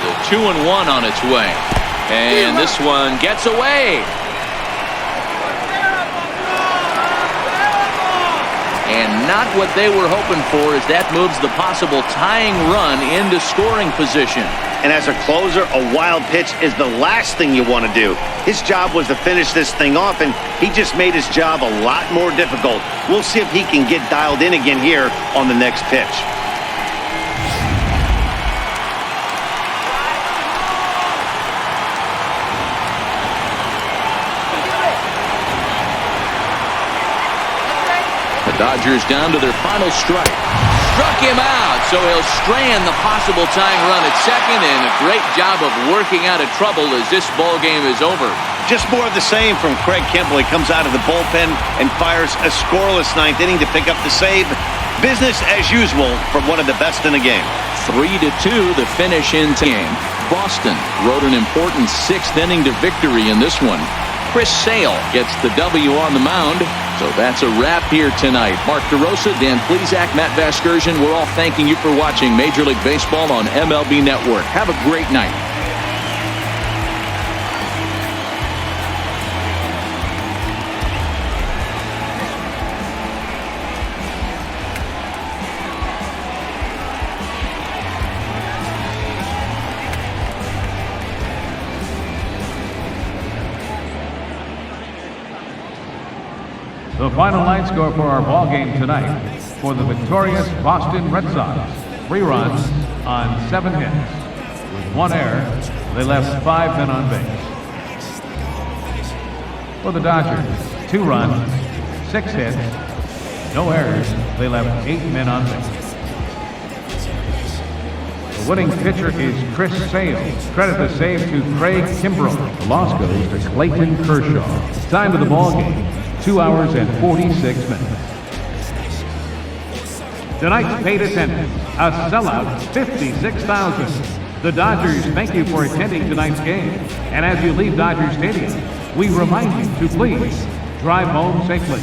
The 2-1 on its way. And this one gets away. And not what they were hoping for, as that moves the possible tying run into scoring position. And as a closer, a wild pitch is the last thing you want to do. His job was to finish this thing off, and he just made his job a lot more difficult. We'll see if he can get dialed in again here on the next pitch. Dodgers down to their final strike. Struck him out, so he'll strand the possible tying run at second, and a great job of working out of trouble as this ball game is over. Just more of the same from Craig Kimbrel. He comes out of the bullpen and fires a scoreless 9th inning to pick up the save. Business as usual from one of the best in the game. 3-2 the finish in game. Boston rode an important 6th inning to victory in this one. Chris Sale gets the W on the mound. So that's a wrap here tonight. Mark DeRosa, Dan Plesac, Matt Vasgersian, we're all thanking you for watching Major League Baseball on MLB Network. Have a great night. The final line score for our ball game tonight: for the victorious Boston Red Sox, 3 runs on 7 hits. With 1 error, they left 5 men on base. For the Dodgers, 2 runs, 6 hits, no errors, they left 8 men on base. The winning pitcher is Chris Sale. Credit the save to Craig Kimbrel. The loss goes to Clayton Kershaw. Time of the ball game: 2 hours and 46 minutes. Tonight's paid attendance, a sellout, 56,000. The Dodgers thank you for attending tonight's game. And as you leave Dodger Stadium, we remind you to please drive home safely.